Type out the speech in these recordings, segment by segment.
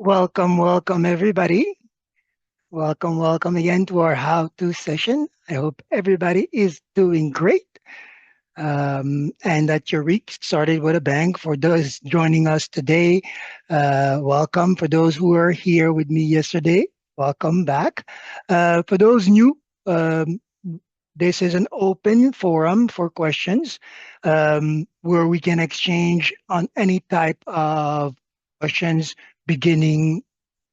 Welcome, welcome everybody. Welcome again to our how-to session. I hope everybody is doing great and that your week started with a bang. For those joining us today, welcome. For those who were here with me yesterday, welcome back. For those new, um, this is an open forum for questions where we can exchange on any type of questions, beginning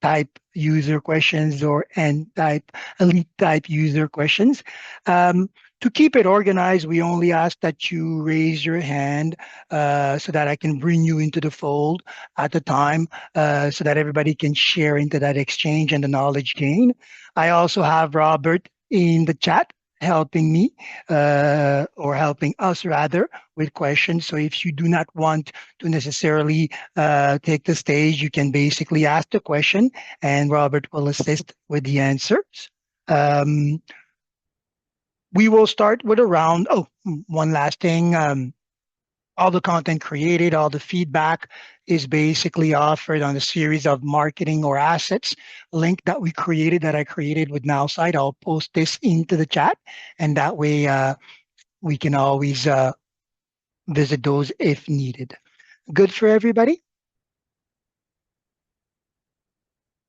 type user questions or end type, elite type user questions. Um, to keep it organized, we only ask that you raise your hand so that I can bring you into the fold at the time so that everybody can share into that exchange and the knowledge gain. I also have Robert in the chat helping me or helping us rather with questions. So if you do not want to necessarily take the stage, you can basically ask the question and Robert will assist with the answers. Um, we will start with a round. Oh, one last thing. All the content created, all the feedback is basically offered on a series of marketing or assets link that we created, that I created with Nowsite. I'll post this into the chat, and that way we can always visit those if needed. Good for everybody?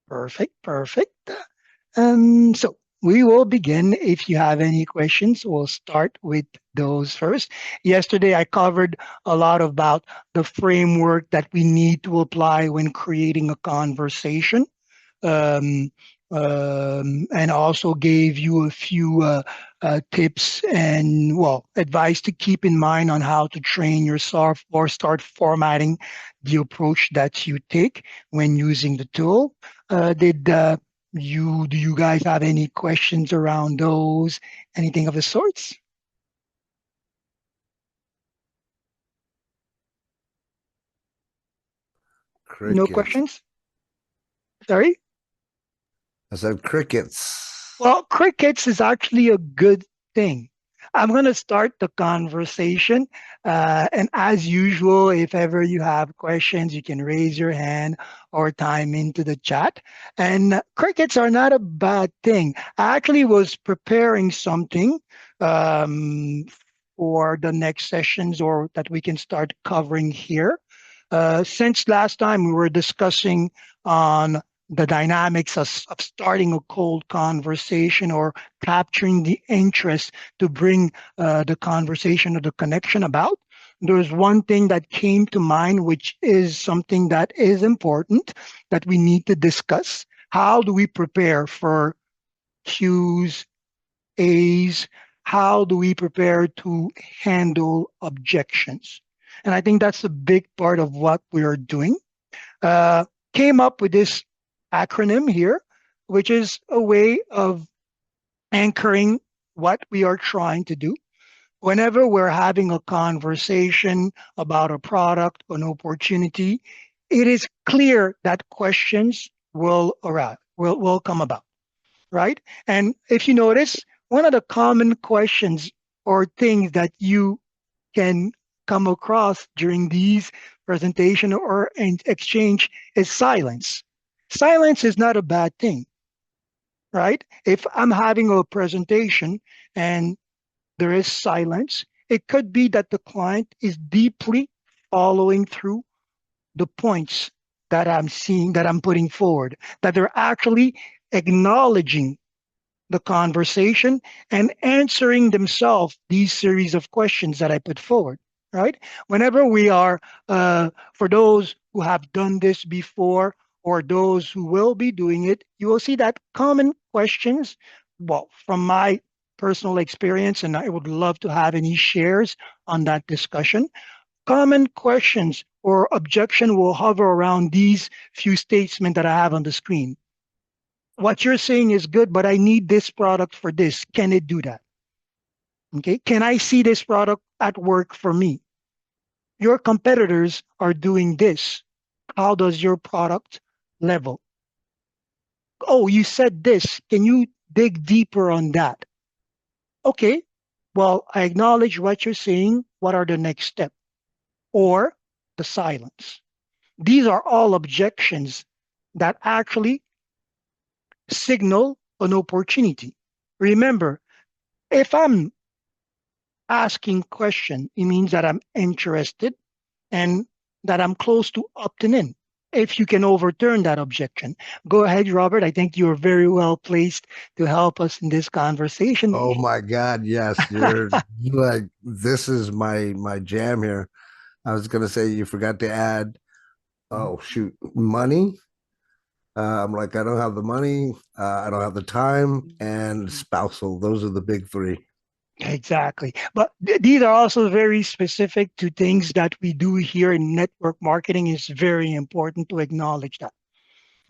Perfect, perfect. So we will begin. If you have any questions, we'll start with those first. Yesterday, I covered a lot about the framework that we need to apply when creating a conversation. Um, and also gave you a few tips and well advice to keep in mind on how to train yourself or start formatting the approach that you take when using the tool. Did you do you guys have any questions around those? Anything of the sorts? No Crickets. questions? Sorry? I said crickets. Well, crickets is actually a good thing. I'm going to start the conversation. And as usual, if ever you have questions, you can raise your hand or time into the chat. And crickets are not a bad thing. I actually was preparing something um, for the next sessions or that we can start covering here. Since last time we were discussing on the dynamics of starting a cold conversation or capturing the interest to bring the conversation or the connection about. There's one thing that came to mind, which is something that is important that we need to discuss. How do we prepare for Q's, A's? How do we prepare to handle objections? And I think that's a big part of what we are doing. Uh, Came up with this acronym here, which is a way of anchoring what we are trying to do. Whenever we're having a conversation about a product, an opportunity, it is clear that questions will arrive, will come about, right? And if you notice, one of the common questions or things that you can come across during these presentation or exchange is silence. Silence is not a bad thing, right? If I'm having a presentation and there is silence, it could be that the client is deeply following through the points that I'm seeing, that I'm putting forward, that they're actually acknowledging the conversation and answering themselves these series of questions that I put forward, right? Whenever we are, for those who have done this before or those who will be doing it, you will see that common questions, well, from my personal experience, and I would love to have any shares on that discussion. Common questions or objection will hover around these few statements that I have on the screen. What you're saying is good, but I need this product for this. Can it do that? Okay. Can I see this product at work for me? Your competitors are doing this. How does your product level? Oh, you said this. Can you dig deeper on that? Okay. Well, I acknowledge what you're saying. What are the next steps? Or the silence. These are all objections that actually signal an opportunity. Remember, if I'm asking question, it means that I'm interested and that I'm close to opting in. If you can overturn that objection, go ahead, Robert. I think you're very well placed to help us in this conversation. Oh my God, yes, you're like this is my jam here. I was gonna say you forgot to add, oh shoot, money. I'm like, I don't have the money, I don't have the time, and spousal. Those are the big three. Exactly. But these are also very specific to things that we do here in network marketing. Is very important to acknowledge that.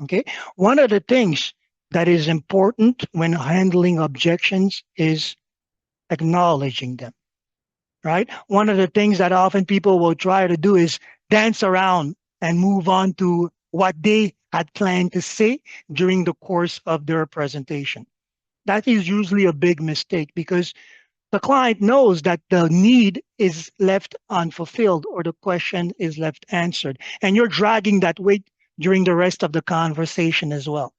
Okay. One of the things that is important when handling objections is acknowledging them, right? One of the things that often people will try to do is dance around and move on to what they had planned to say during the course of their presentation. That is usually a big mistake because the client knows that the need is left unfulfilled or the question is left answered. And you're dragging that weight during the rest of the conversation as well.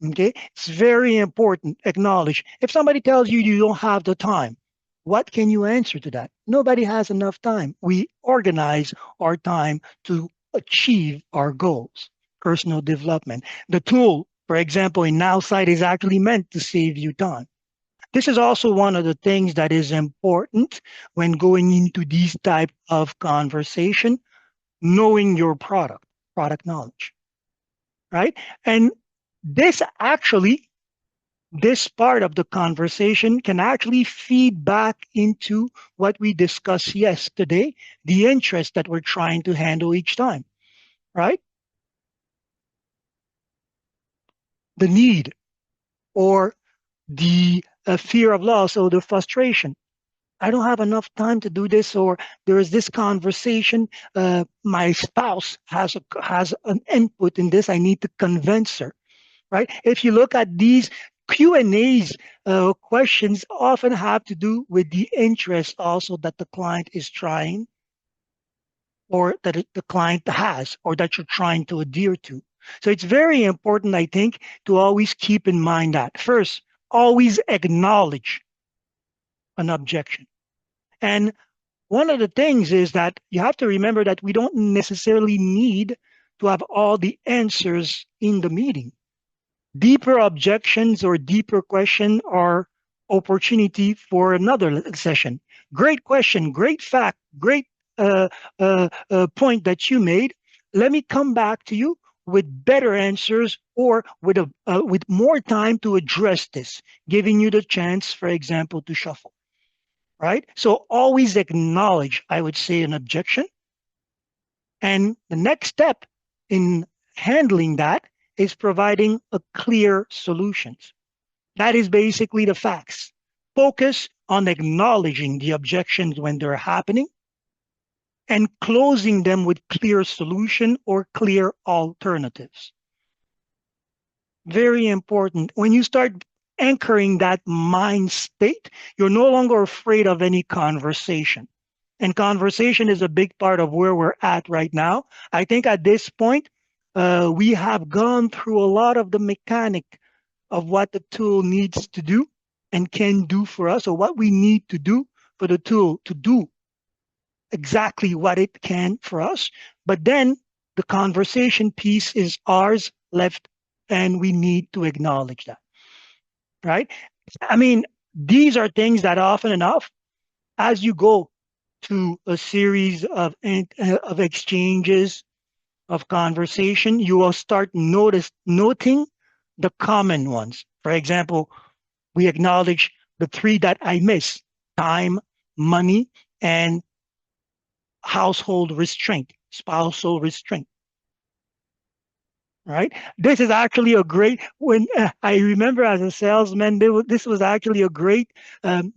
Okay. It's very important. Acknowledge. If somebody tells you you don't have the time, what can you answer to that? Nobody has enough time. We organize our time to achieve our goals, personal development. The tool, for example, in Nowsite is actually meant to save you time. This is also one of the things that is important when going into these type of conversation, knowing your product knowledge, right? And this actually, this part of the conversation can actually feed back into what we discussed yesterday, the interest that we're trying to handle each time, right? The need or the fear of loss or the frustration. I don't have enough time to do this, or there is this conversation. My spouse has an input in this. I need to convince her, right? If you look at these Q&As, questions often have to do with the interest also that the client is trying, or that the client has, or that you're trying to adhere to. So it's very important, I think, to always keep in mind that first, always acknowledge an objection. And one of the things is that you have to remember that we don't necessarily need to have all the answers in the meeting. Deeper objections or deeper question are opportunity for another session. Great question, great fact, great point that you made. Let me come back to you with better answers or with more time to address this, giving you the chance, for example, to shuffle, right? So always acknowledge, I would say, an objection. And the next step in handling that is providing a clear solutions. That is basically the facts. Focus on acknowledging the objections when they're happening and closing them with clear solution or clear alternatives. Very important. When you start anchoring that mind state, you're no longer afraid of any conversation. And conversation is a big part of where we're at right now. I think at this point, we have gone through a lot of the mechanic of what the tool needs to do and can do for us, or what we need to do for the tool to do exactly what it can for us. But then the conversation piece is ours left, and we need to acknowledge that, right? I mean, these are things that often enough, as you go to a series of exchanges of conversation, you will start noting the common ones. For example, we acknowledge the three that I miss: time, money, and household restraint, spousal restraint. Right. This is actually a great, when I remember as a salesman, this was actually a great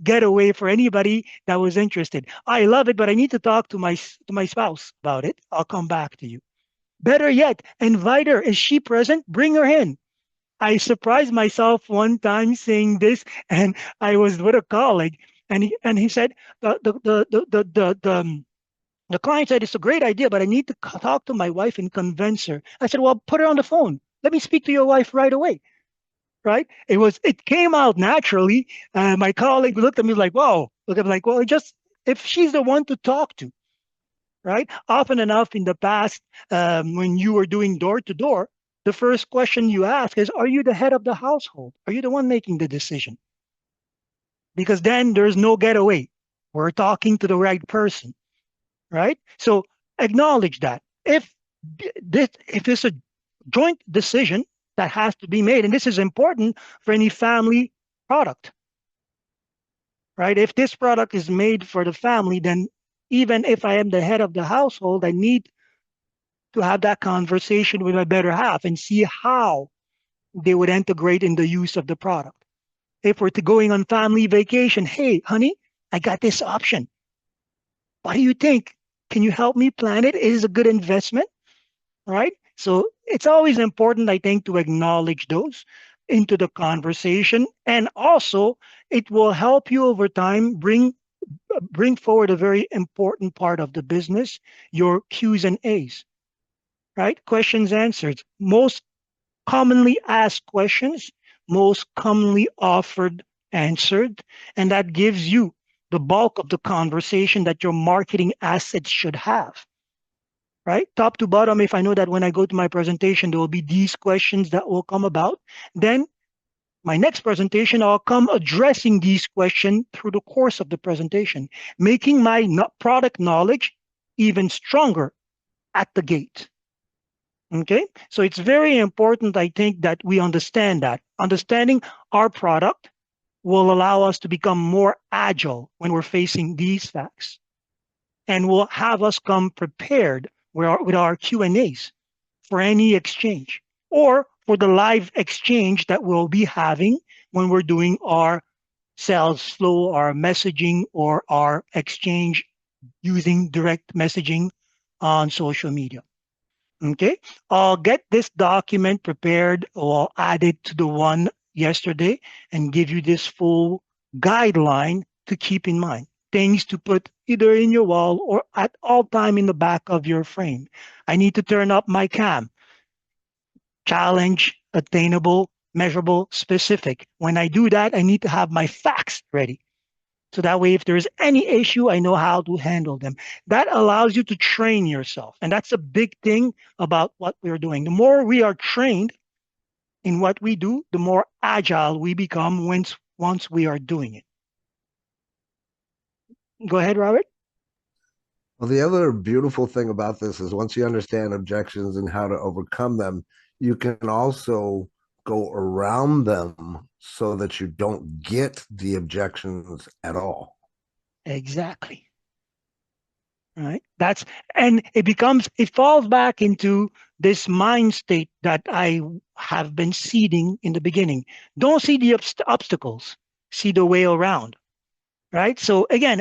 getaway for anybody that was interested. I love it, but I need to talk to my spouse about it. I'll come back to you. Better yet, invite her. Is she present? Bring her in. I surprised myself one time saying this, and I was with a colleague, and he said the The client said, it's a great idea, but I need to talk to my wife and convince her. I said, well, put her on the phone. Let me speak to your wife right away. Right? It came out naturally. My colleague looked at me like, whoa. Look at me like, well, just if she's the one to talk to, right? Often enough in the past, when you were doing door to door, the first question you ask is, are you the head of the household? Are you the one making the decision? Because then there's no getaway. We're talking to the right person, right? So acknowledge that. If it's a joint decision that has to be made, and this is important for any family product, right? If this product is made for the family, then even if I am the head of the household, I need to have that conversation with my better half and see how they would integrate in the use of the product. If we're to going on family vacation, hey, honey, I got this option. What do you think? Can you help me plan it? Is it a good investment? Right? So it's always important, I think, to acknowledge those into the conversation. And also, it will help you over time bring forward a very important part of the business, your Q's and A's, right? Questions answered. Most commonly asked questions, most commonly offered answered, and that gives you the bulk of the conversation that your marketing assets should have, right? Top to bottom, if I know that when I go to my presentation, there will be these questions that will come about, then my next presentation, I'll come addressing these questions through the course of the presentation, making my product knowledge even stronger at the gate. Okay, so it's very important, I think, that we understand that. Understanding our product will allow us to become more agile when we're facing these facts, and will have us come prepared with our Q&As for any exchange or for the live exchange that we'll be having when we're doing our sales flow, our messaging, or our exchange using direct messaging on social media. Okay, I'll get this document prepared or I'll add it to the one yesterday and give you this full guideline to keep in mind. Things to put either in your wall or at all time in the back of your frame. I need to turn up my cam. Challenge, attainable, measurable, specific. When I do that, I need to have my facts ready. So that way, if there's any issue, I know how to handle them. That allows you to train yourself. And that's a big thing about what we're doing. The more we are trained in what we do, the more agile we become once we are doing it. Go ahead, Robert. Well, the other beautiful thing about this is once you understand objections and how to overcome them, you can also go around them so that you don't get the objections at all. Exactly. Right. And it falls back into this mind state that I have been seeding in the beginning. Don't see the obstacles, see the way around. Right. So again,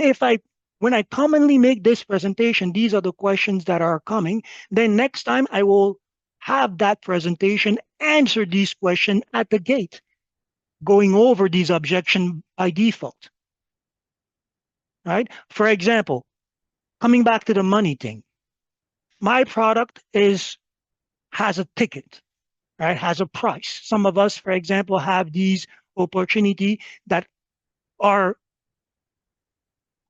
when I commonly make this presentation, these are the questions that are coming. Then next time I will have that presentation answer these questions at the gate, going over these objections by default. Right. For example, coming back to the money thing, my product has a ticket, right? Has a price. Some of us, for example, have these opportunity that are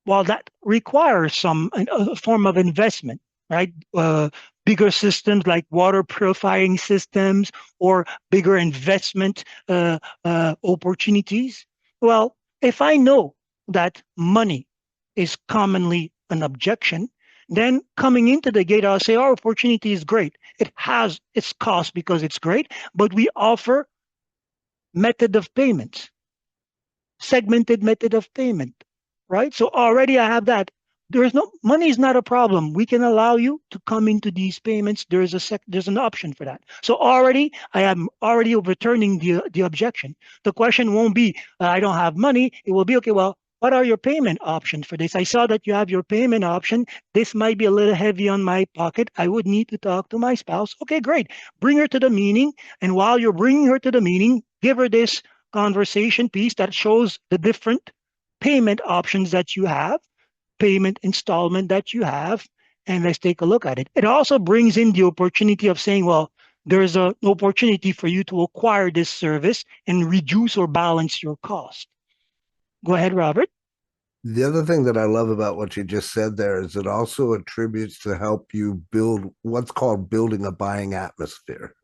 that requires a form of investment, right? Bigger systems like water purifying systems or bigger investment opportunities. Well, if I know that money is commonly an objection, then coming into the gate, I'll say our opportunity is great. It has its cost because it's great, but we offer method of payment, segmented method of payment, right? So already I have that. Money is not a problem. We can allow you to come into these payments. There's an option for that. So I am already overturning the objection. The question won't be, I don't have money. It will be, okay, well, what are your payment options for this? I saw that you have your payment option. This might be a little heavy on my pocket. I would need to talk to my spouse. Okay, great. Bring her to the meeting. And while you're bringing her to the meeting, give her this conversation piece that shows the different payment options that you have, payment installment that you have, and let's take a look at it. It also brings in the opportunity of saying, well, there's an opportunity for you to acquire this service and reduce or balance your cost. Go ahead, Robert. The other thing that I love about what you just said there is it also attributes to help you build what's called building a buying atmosphere.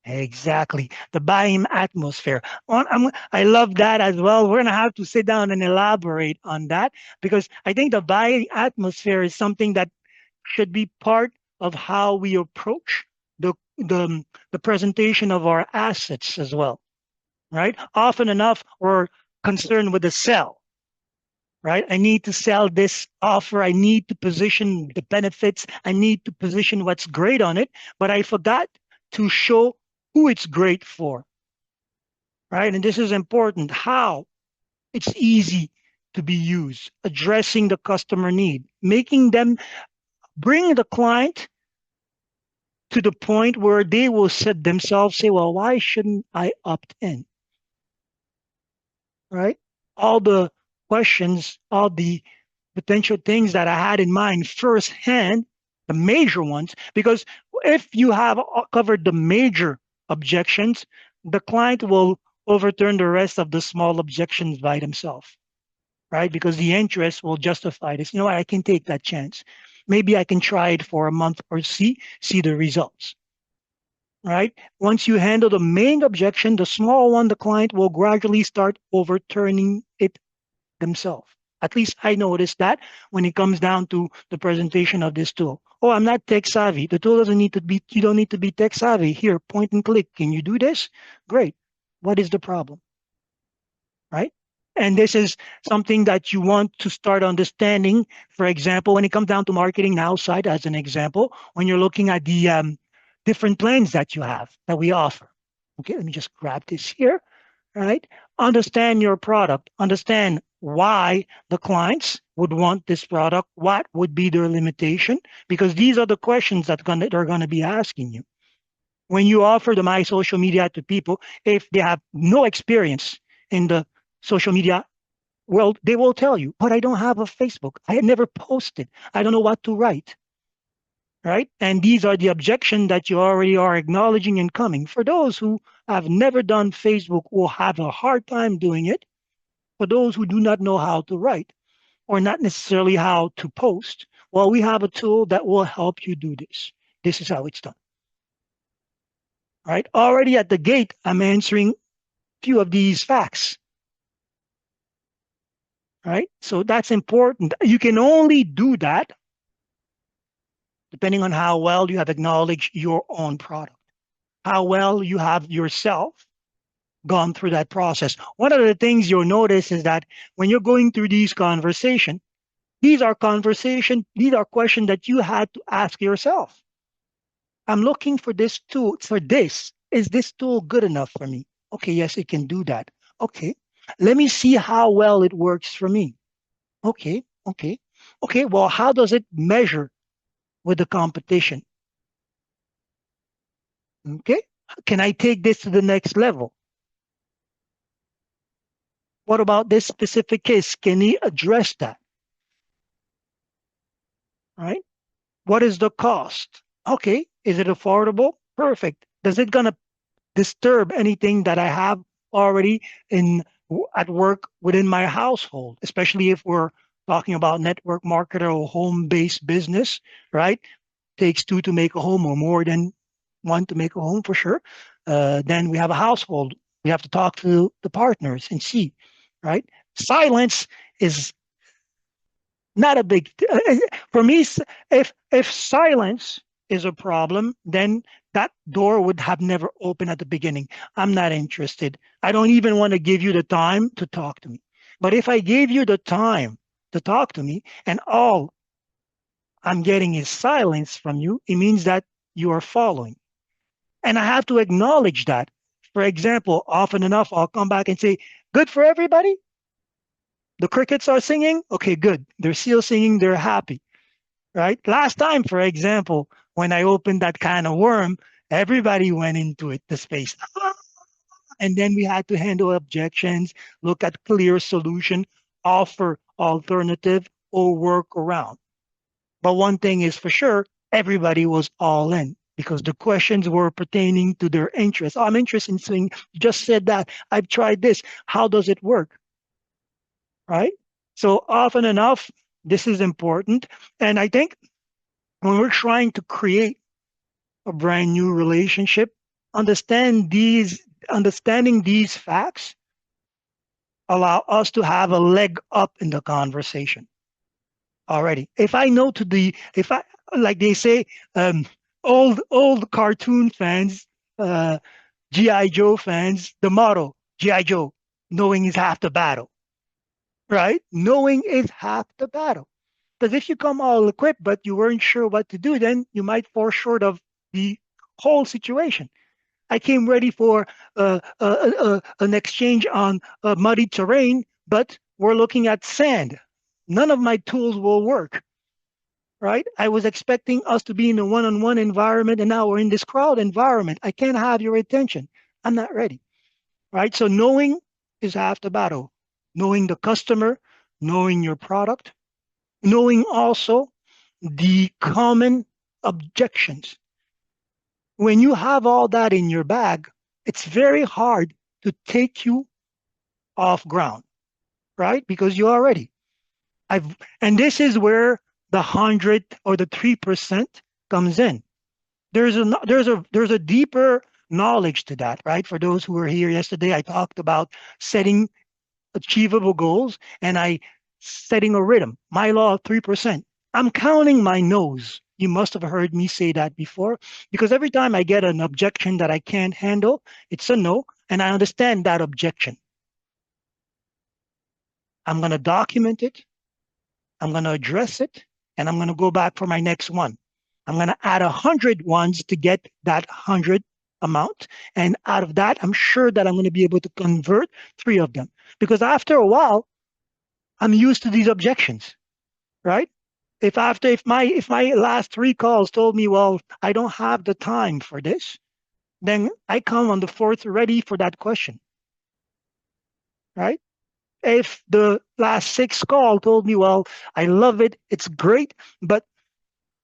Exactly. The buying atmosphere. I love that as well. We're going to have to sit down and elaborate on that because I think the buying atmosphere is something that should be part of how we approach the presentation of our assets as well, right? Often enough, we're concerned with the sell, right? I need to sell this offer. I need to position the benefits. I need to position what's great on it, but I forgot to show who it's great for, right? And this is important. How it's easy to be used, addressing the customer need, making them bring the client to the point where they will set themselves say, well, why shouldn't I opt in? Right? All the questions, all the potential things that I had in mind firsthand, the major ones, because if you have covered the major objections, the client will overturn the rest of the small objections by themselves, right? Because the interest will justify this. You know what? I can take that chance. Maybe I can try it for a month or see the results, right? Once you handle the main objection, the small one, the client will gradually start overturning it themselves. At least I noticed that when it comes down to the presentation of this tool. Oh, I'm not tech savvy. The tool doesn't need to be, you don't need to be tech savvy. Here, point and click. Can you do this? Great. What is the problem? Right? And this is something that you want to start understanding. For example, when it comes down to marketing Nowsite, as an example, when you're looking at the different plans that you have that we offer. Okay, let me just grab this here. Right? Understand your product. Understand why the clients would want this product. What would be their limitation? Because these are the questions they're going to be asking you. When you offer the My Social Media to people, if they have no experience in the social media world, they will tell you, but I don't have a Facebook. I had never posted. I don't know what to write. Right? And these are the objections that you already are acknowledging and coming. For those who have never done Facebook or have a hard time doing it, for those who do not know how to write or not necessarily how to post, well, we have a tool that will help you do this. This is how it's done. Right? Already at the gate, I'm answering a few of these facts. Right? So that's important. You can only do that depending on how well you have acknowledged your own product, how well you have yourself gone through that process. One of the things you'll notice is that when you're going through these conversations, these are questions that you had to ask yourself. I'm looking for this tool for this. Is this tool good enough for me? Okay, yes, it can do that. Okay, let me see how well it works for me. Okay, okay, okay. Well, how does it measure with the competition? Okay, can I take this to the next level? What about this specific case? Can he address that? Right? What is the cost? Okay, is it affordable? Perfect. Does it gonna disturb anything that I have already in at work within my household, especially if we're talking about network marketer or home-based business, right? Takes two to make a home or more than one to make a home for sure. Then we have a household. We have to talk to the partners and see, right? Silence is not a big for me. If silence is a problem, then that door would have never opened at the beginning. I'm not interested. I don't even want to give you the time to talk to me. But if I gave you the time to talk to me and all I'm getting is silence from you, it means that you are following. And I have to acknowledge that. For example, often enough, I'll come back and say, good for everybody. The crickets are singing. Okay, good. They're still singing. They're happy, right? Last time, for example, when I opened that can of worm, everybody went into it, the space. And then we had to handle objections, look at clear solution, offer alternative or work around. But one thing is for sure, everybody was all in because the questions were pertaining to their interests. Oh, I'm interested in saying, you just said that. I've tried this. How does it work? Right? So often enough, this is important. And I think when we're trying to create a brand new relationship, understanding these facts allow us to have a leg up in the conversation already. If I know to the if I like they say, um, old cartoon fans, GI Joe fans, the motto GI Joe, knowing is half the battle, right? Knowing is half the battle. Because if you come all equipped but you weren't sure what to do, then you might fall short of the whole situation. I came ready for an exchange on muddy terrain, but we're looking at sand. None of my tools will work, right? I was expecting us to be in a one-on-one environment, and now we're in this crowd environment. I can't have your attention. I'm not ready, right? So knowing is half the battle. Knowing the customer, knowing your product, knowing also the common objections. When you have all that in your bag, it's very hard to take you off ground, right? Because you are ready. And this is where the 100 or the 3% comes in. There's a deeper knowledge to that, right? For those who were here yesterday, I talked about setting achievable goals and I setting a rhythm. My law of 3%. I'm counting my no's. You must have heard me say that before because every time I get an objection that I can't handle, it's a no, and I understand that objection. I'm going to document it, I'm going to address it, and I'm going to go back for my next one. I'm going to add 100 ones to get that 100 amount. And out of that, I'm sure that I'm going to be able to convert three of them because after a while, I'm used to these objections, right? If my last three calls told me, well, I don't have the time for this, then I come on the fourth ready for that question, right? If the last six call told me, well, I love it, it's great, but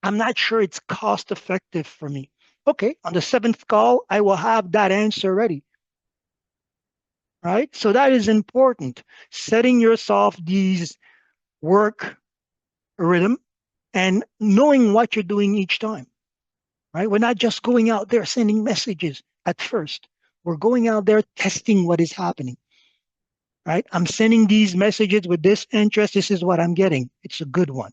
I'm not sure it's cost effective for me. Okay, on the seventh call, I will have that answer ready, right? So that is important. Setting yourself these work rhythm and knowing what you're doing each time, right? We're not just going out there sending messages at first. We're going out there testing what is happening, right? I'm sending these messages with this interest. This is what I'm getting. It's a good one.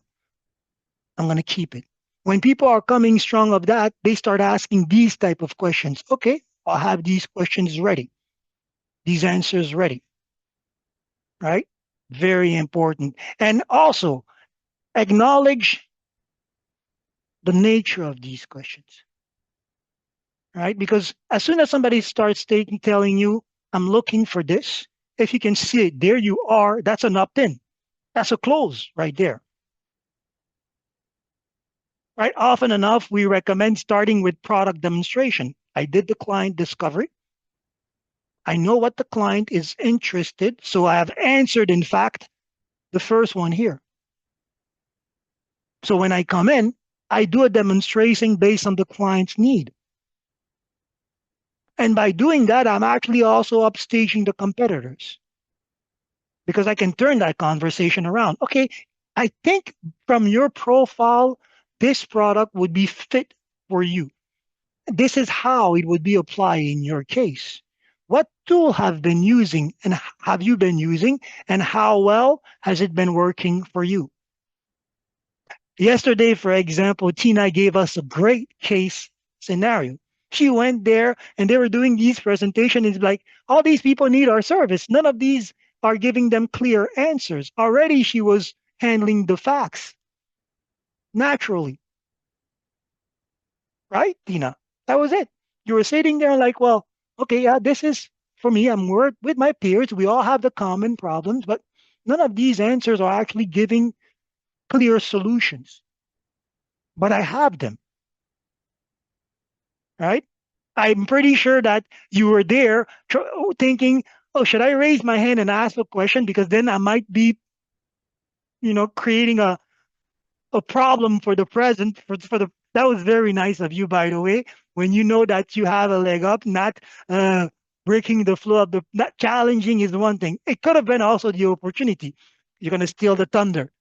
I'm going to keep it. When people are coming strong of that, they start asking these type of questions. Okay, I'll have these questions ready, these answers ready, right? Very important. And also acknowledge the nature of these questions, right? Because as soon as somebody starts telling you, I'm looking for this, if you can see it, there you are, that's an opt-in. That's a close right there. Right? Often enough, we recommend starting with product demonstration. I did the client discovery. I know what the client is interested, so I have answered, in fact, the first one here. So when I come in, I do a demonstration based on the client's need. And by doing that, I'm actually also upstaging the competitors because I can turn that conversation around. Okay, I think from your profile, this product would be fit for you. This is how it would be applied in your case. What tool have you been using and how well has it been working for you? Yesterday, for example, Tina gave us a great case scenario. She went there and they were doing these presentations. It's like, all these people need our service. None of these are giving them clear answers. Already she was handling the facts naturally, right, Tina? That was it. You were sitting there like, well, okay, yeah, this is for me. I'm with my peers. We all have the common problems, but none of these answers are actually giving clear solutions. But I have them, right? I'm pretty sure that you were there thinking, oh, should I raise my hand and ask a question? Because then I might be, creating a problem for the present. For the That was very nice of you, by the way. When you know that you have a leg up, not breaking the flow of the, not challenging is one thing. It could have been also the opportunity. You're gonna steal the thunder.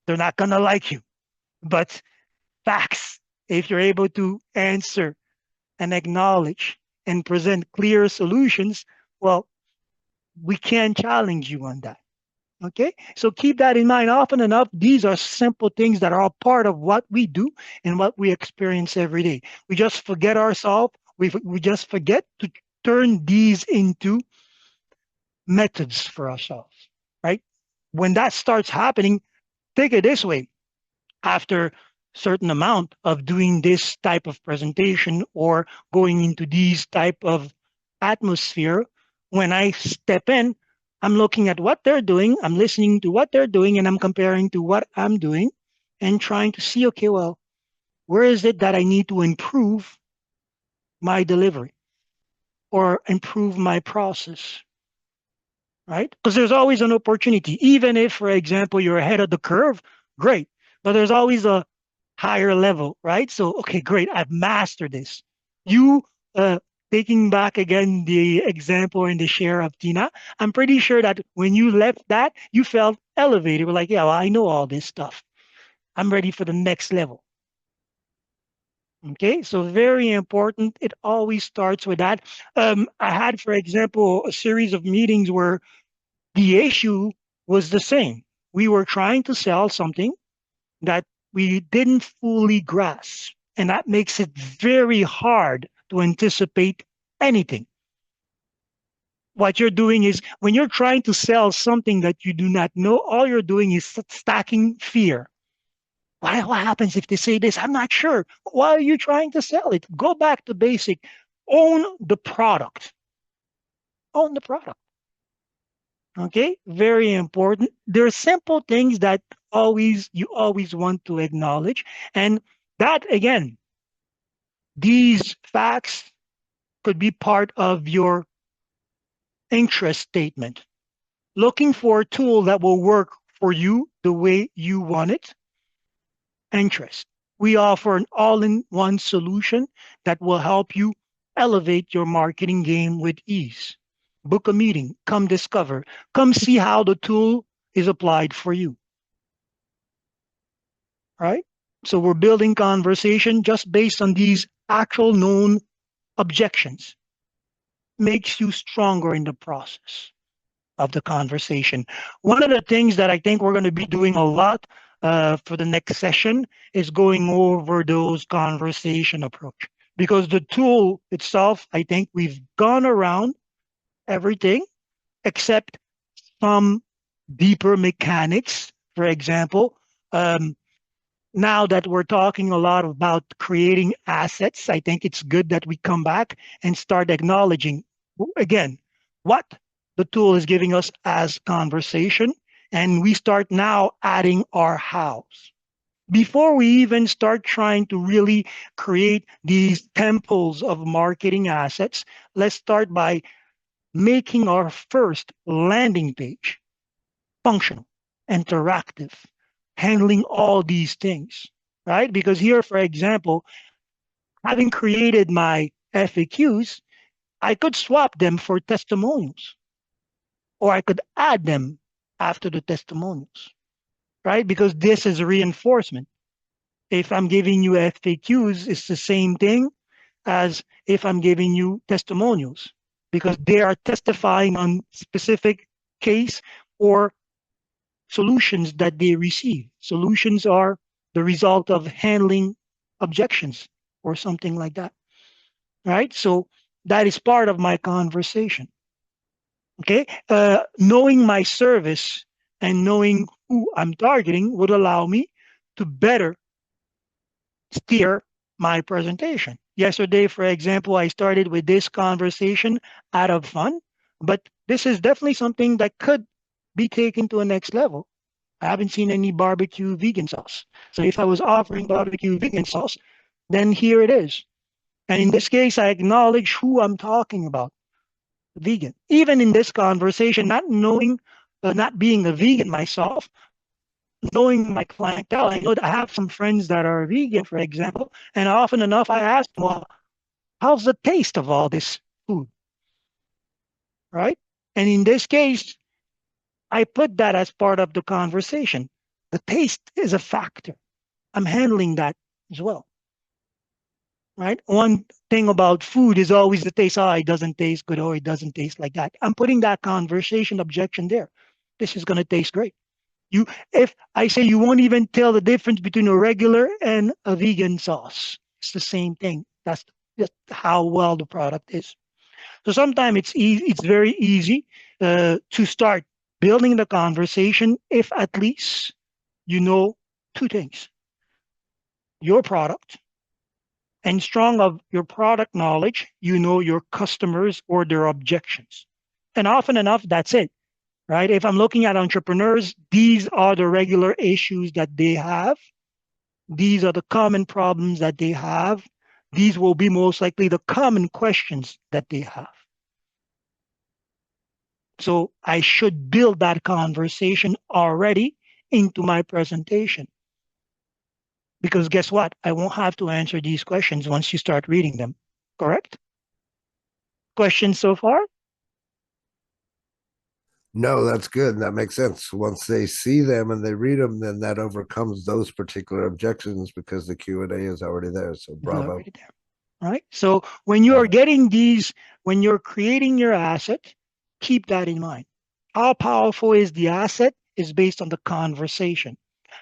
They're not gonna like you. But facts, if you're able to answer and acknowledge and present clear solutions, well, we can challenge you on that. Okay, so keep that in mind. Often enough, these are simple things that are all part of what we do and what we experience every day. We just forget ourselves. We just forget to turn these into methods for ourselves, right? When that starts happening, take it this way. After certain amount of doing this type of presentation or going into these type of atmosphere, when I step in, I'm looking at what they're doing, I'm listening to what they're doing, and I'm comparing to what I'm doing and trying to see, okay, well, where is it that I need to improve my delivery or improve my process, right? Because there's always an opportunity. Even if, for example, you're ahead of the curve, great. But there's always a higher level, right? So, okay, great. I've mastered this. You, uh, taking back again the example and the share of Tina, I'm pretty sure that when you left that, you felt elevated. We're like, yeah, well, I know all this stuff. I'm ready for the next level. Okay, so very important. It always starts with that. I had, for example, a series of meetings where the issue was the same. We were trying to sell something that we didn't fully grasp. And that makes it very hard to anticipate anything. What you're doing is when you're trying to sell something that you do not know, all you're doing is stacking fear. What happens if they say this? I'm not sure. Why are you trying to sell it? Go back to basic. Own the product. Own the product. Okay, very important. There are simple things that always you always want to acknowledge, and that again, these facts could be part of your interest statement. Looking for a tool that will work for you the way you want it. Interest. We offer an all-in-one solution that will help you elevate your marketing game with ease. Book a meeting, come discover, come see how the tool is applied for you. Right? So we're building conversation just based on these actual known objections. Makes you stronger in the process of the conversation. One of the things that I think we're going to be doing a lot for the next session is going over those conversation approach, because the tool itself, I think we've gone around everything except some deeper mechanics. For example, now that we're talking a lot about creating assets, I think it's good that we come back and start acknowledging again what the tool is giving us as conversation. And we start now adding our hows. Before we even start trying to really create these temples of marketing assets, let's start by making our first landing page functional, interactive, handling all these things, right? Because here, for example, having created my FAQs, I could swap them for testimonials, or I could add them after the testimonials, right? Because this is a reinforcement. If I'm giving you FAQs, it's the same thing as if I'm giving you testimonials, because they are testifying on specific case or solutions that they receive. Solutions are the result of handling objections or something like that, right? So that is part of my conversation. Okay, knowing my service and knowing who I'm targeting would allow me to better steer my presentation. Yesterday, for example, I started with this conversation out of fun, but this is definitely something that could be taken to a next level. I haven't seen any barbecue vegan sauce. So if I was offering barbecue vegan sauce, then here it is. And in this case, I acknowledge who I'm talking about, vegan. Even in this conversation, not knowing, not being a vegan myself, knowing my clientele, I know that I have some friends that are vegan, for example, and often enough I ask them, well, how's the taste of all this food, right? And in this case, I put that as part of the conversation. The taste is a factor. I'm handling that as well, right? One thing about food is always the taste. Oh, it doesn't taste good, or it doesn't taste like that. I'm putting that conversation objection there. This is going to taste great. You, if I say you won't even tell the difference between a regular and a vegan sauce, it's the same thing. That's just how well the product is. So sometimes it's easy, it's very easy to start building the conversation if at least you know two things: your product, and strong of your product knowledge, you know your customers or their objections. And often enough, that's it, right? If I'm looking at entrepreneurs, these are the regular issues that they have. These are the common problems that they have. These will be most likely the common questions that they have. So I should build that conversation already into my presentation. Because guess what? I won't have to answer these questions once you start reading them. Correct? Questions so far? No, that's good. That makes sense. Once they see them and they read them, then that overcomes those particular objections because the Q&A is already there. So It's bravo. already there. Right? So when you are Bravo. getting these, when you're creating your asset, keep that in mind. How powerful is the asset is based on the conversation.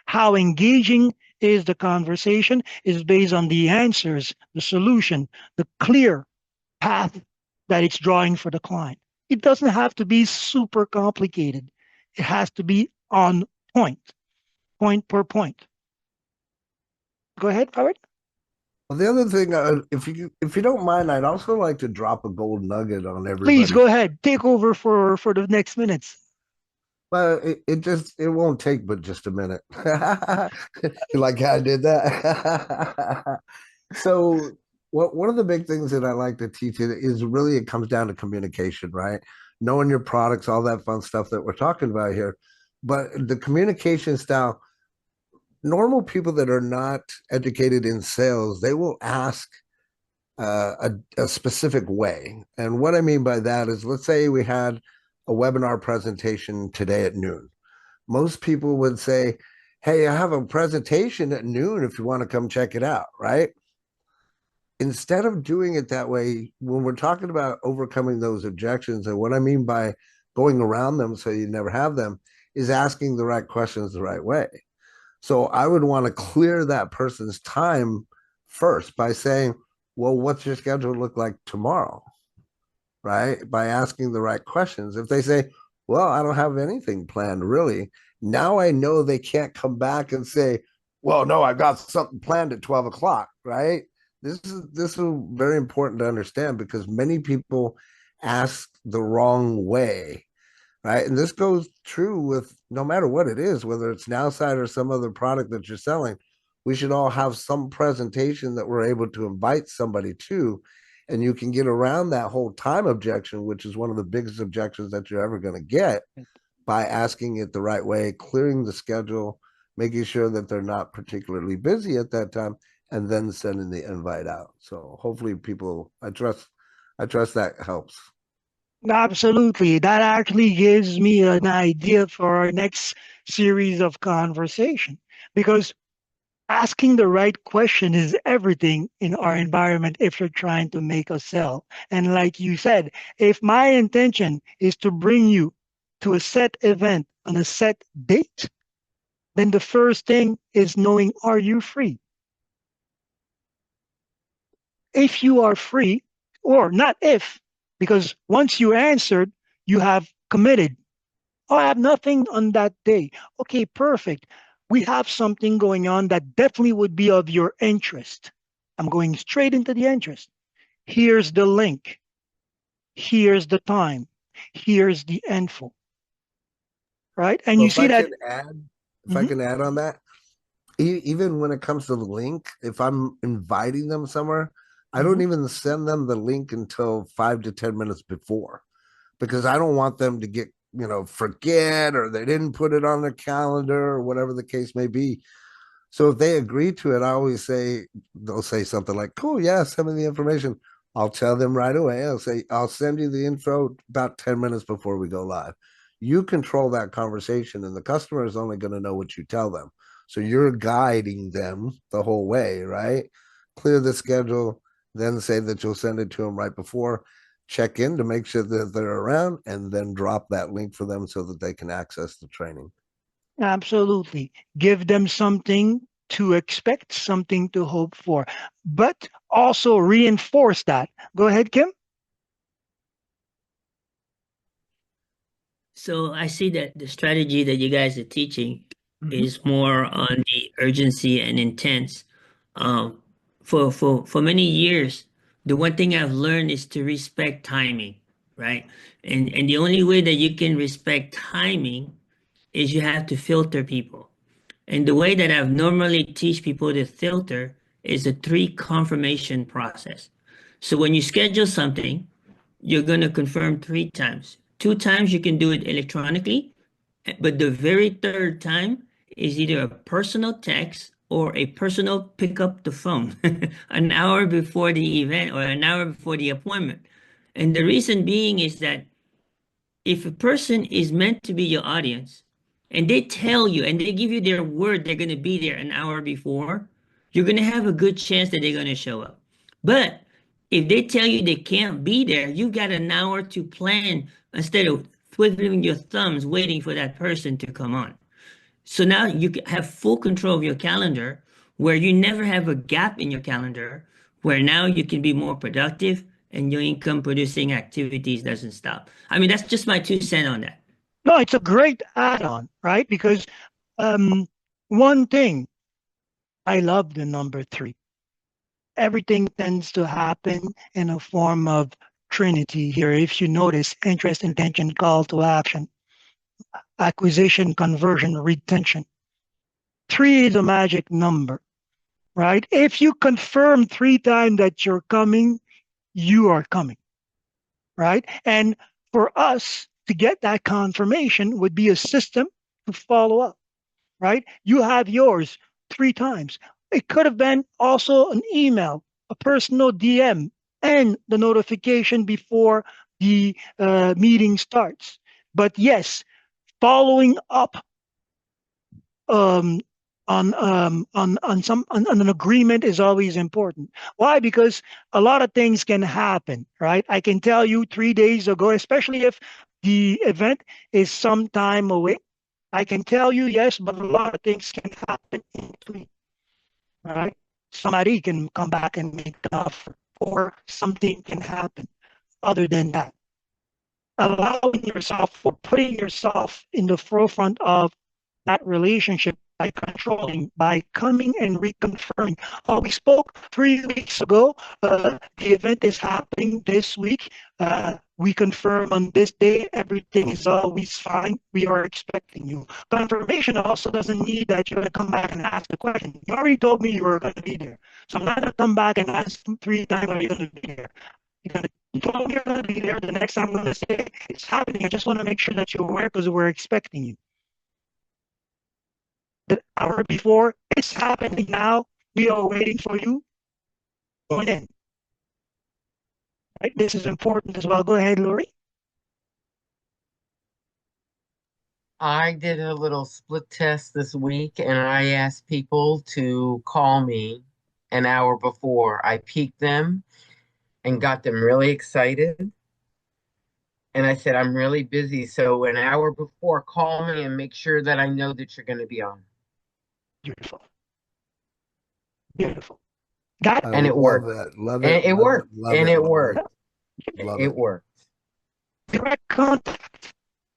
How engaging is the conversation is based on the answers, the solution, the clear path that it's drawing for the client. It doesn't have to be super complicated. It has to be on point, point per point. Go ahead, Howard. Well, the other thing, if you don't mind, I'd also like to drop a gold nugget on Please everybody. go ahead. Take over for the next minutes. Well, it won't take but just a minute. You like how I did that? So one of the big things that I like to teach it is really it comes down to communication, right? Knowing your products, all that fun stuff that we're talking about here. But the communication style, normal people that are not educated in sales, they will ask a specific way. And what I mean by that is, let's say we had a webinar presentation today at noon. Most people would say, hey, I have a presentation at noon if you want to come check it out, right? Instead of doing it that way, when we're talking about overcoming those objections, and what I mean by going around them so you never have them, is asking the right questions the right way. So I would want to clear that person's time first by saying, well, what's your schedule look like tomorrow? Right? By asking the right questions. If they say, well, I don't have anything planned really, now I know they can't come back and say, well, no, I got something planned at 12 o'clock, right? This is very important to understand because many people ask the wrong way, right? And this goes true with no matter what it is, whether it's Nowsite or some other product that you're selling. We should all have some presentation that we're able to invite somebody to, and you can get around that whole time objection, which is one of the biggest objections that you're ever going to get, by asking it the right way, clearing the schedule, making sure that they're not particularly busy at that time, and then sending the invite out. So hopefully people, I trust that helps. Absolutely. That actually gives me an idea for our next series of conversation because asking the right question is everything in our environment if you're trying to make a sell. And like you said, if my intention is to bring you to a set event on a set date, then the first thing is knowing, are you free? If you are free, or not if, because once you answered, you have committed. Oh, I have nothing on that day. Okay, perfect. We have something going on that definitely would be of your interest. I'm going straight into the interest. Here's the link. Here's the time. Here's the info. Right? And Well, you see that. if I Mhm, can add on that, even when it comes to the link, if I'm inviting them somewhere, I don't mhm. even send them the link until 5 to 10 minutes before because I don't want them to get forget, or they didn't put it on their calendar, or whatever the case may be. So if they agree to it, I always say, they'll say something like, cool, yeah, send me the information. I'll tell them right away. I'll say, I'll send you the info about 10 minutes before we go live. You control that conversation, and the customer is only going to know what you tell them. So you're guiding them the whole way, right? Clear the schedule, then say that you'll send it to them right before, check in to make sure that they're around, and then drop that link for them so that they can access the training. Absolutely. Give them something to expect, something to hope for, but also reinforce that. Go ahead, Kim. So I see that the strategy that you guys are teaching Mhm. is more on the urgency and intense. Um, for many years, the one thing I've learned is to respect timing, right? And the only way that you can respect timing is you have to filter people. And the way that I've normally teach people to filter is a three confirmation process. So when you schedule something, you're going to confirm three times. Two times you can do it electronically, but the very third time is either a personal text or a personal pick up the phone an hour before the event or an hour before the appointment. And the reason being is that if a person is meant to be your audience and they tell you and they give you their word they're going to be there an hour before, you're going to have a good chance that they're going to show up. But if they tell you they can't be there, you've got an hour to plan instead of twiddling your thumbs waiting for that person to come on. So now you have full control of your calendar where you never have a gap in your calendar, where now you can be more productive and your income producing activities doesn't stop. I mean, that's just my 2 cents on that. No, it's a great add-on, right? Because um, one thing, I love the number three. Everything tends to happen in a form of Trinity here. If you notice, interest, intention, call to action, acquisition, conversion, retention. Three is a magic number, right? If you confirm 3 times that you're coming, you are coming, right? And for us to get that confirmation would be a system to follow up, right? You have yours 3 times. It could have been also an email, a personal DM, and the notification before the meeting starts. But yes, following up um, on an agreement is always important. Why? Because a lot of things can happen, right? I can tell you 3 days ago, especially if the event is some time away. I can tell you yes, but a lot of things can happen in between, right? Somebody can come back and make an offer, or something can happen other than that. Allowing yourself or putting yourself in the forefront of that relationship by controlling, by coming and reconfirming. We spoke 3 weeks ago. The event is happening this week. We confirm on this day. Everything is always fine. We are expecting you. Confirmation also doesn't need that you're going to come back and ask the question. You already told me you were going to be there. So I'm not going to come back and ask 3 times, are you going to be there? You told me you're going to be there. The next time I'm going to say it's happening. I just want to make sure that you're aware because we're expecting you. The hour before, it's happening now. We are waiting for you. Going in. Right? This is important as well. Go ahead, Lori. I did a little split test this week and I asked people to call me an hour before. I piqued them and got them really excited. And I said, I'm really busy. So an hour before, call me and make sure that I know that you're going to be on. Beautiful. Beautiful. That I And it love worked. that. Love And it. it Love it. worked. Love And it. it Love worked. it. Love It it. worked. direct contact,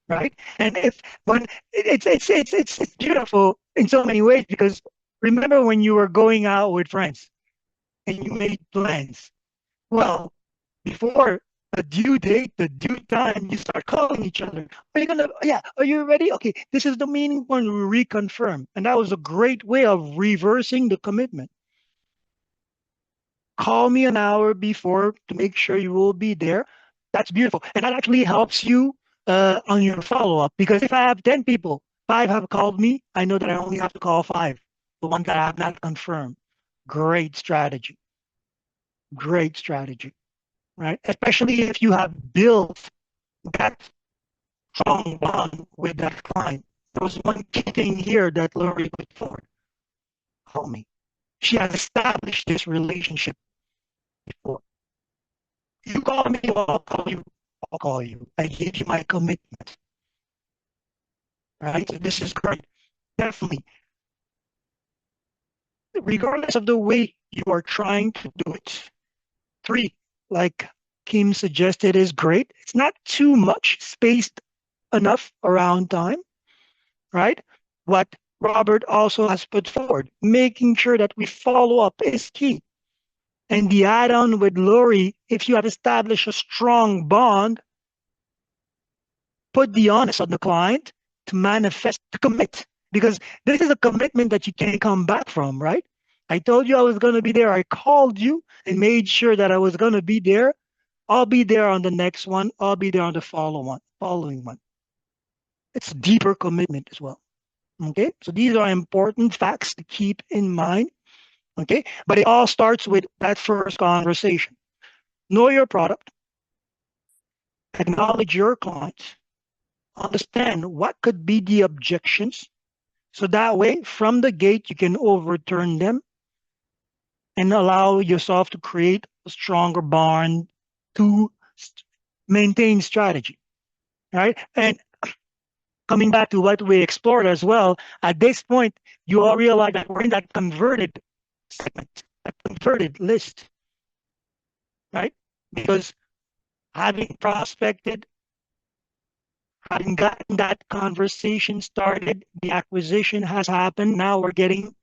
right? And if when it's beautiful in so many ways because remember when you were going out with friends and you made plans. Well, before the due date, the due time, you start calling each other. Are you gonna? Yeah. Are you ready? Okay. This is the meaning when we reconfirm, and that was a great way of reversing the commitment. Call me an hour before to make sure you will be there. That's beautiful, and that actually helps you on your follow-up. Because if I have 10 people, 5 have called me, I know that I only have to call 5, the one that I have not confirmed. Great strategy. Great strategy, right? Especially if you have built that strong bond with that client. There was one key thing here that Lori put forward. Call me. She has established this relationship before. You call me, I'll call you. I'll call you. I give you my commitment. Right? So this is great. Definitely. Regardless of the way you are trying to do it. 3, like Kim suggested, is great. It's not too much spaced enough around time, right? What Robert also has put forward, making sure that we follow up is key. And the add-on with Lori, if you have established a strong bond, put the onus on the client to manifest, to commit, because this is a commitment that you can't come back from, right? I told you I was going to be there. I called you and made sure that I was going to be there. I'll be there on the next one. I'll be there on the following one. It's deeper commitment as well. Okay, so these are important facts to keep in mind. Okay, but it all starts with that first conversation. Know your product, acknowledge your clients, understand what could be the objections. So that way, from the gate, you can overturn them and allow yourself to create a stronger bond to maintain strategy. Right. And coming back to what we explored as well, at this point, you all realize that we're in that converted segment, a converted list, right? Because having prospected, having gotten that conversation started, the acquisition has happened. Now we're getting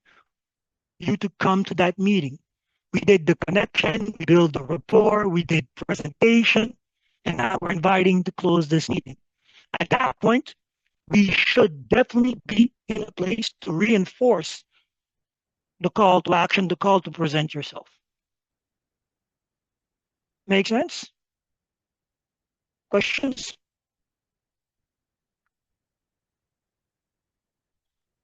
you to come to that meeting. We did the connection, we built the rapport, we did presentation, and now we're inviting to close this meeting. At that point, we should definitely be in a place to reinforce the call to action, the call to present yourself. Make sense? Questions?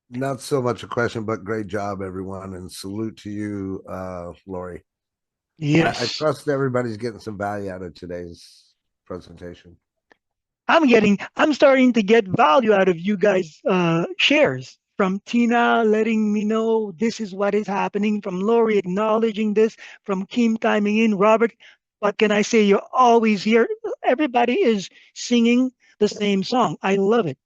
Not so much a question, but great job, everyone, and salute to you, Lori. I Yes. trust everybody's getting some value out of today's presentation. I'm starting to get value out of you guys' shares. From Tina letting me know this is what is happening, from Lori acknowledging this, from Kim timing in, Robert, what can I say? You're always here. Everybody is singing the same song. I love it.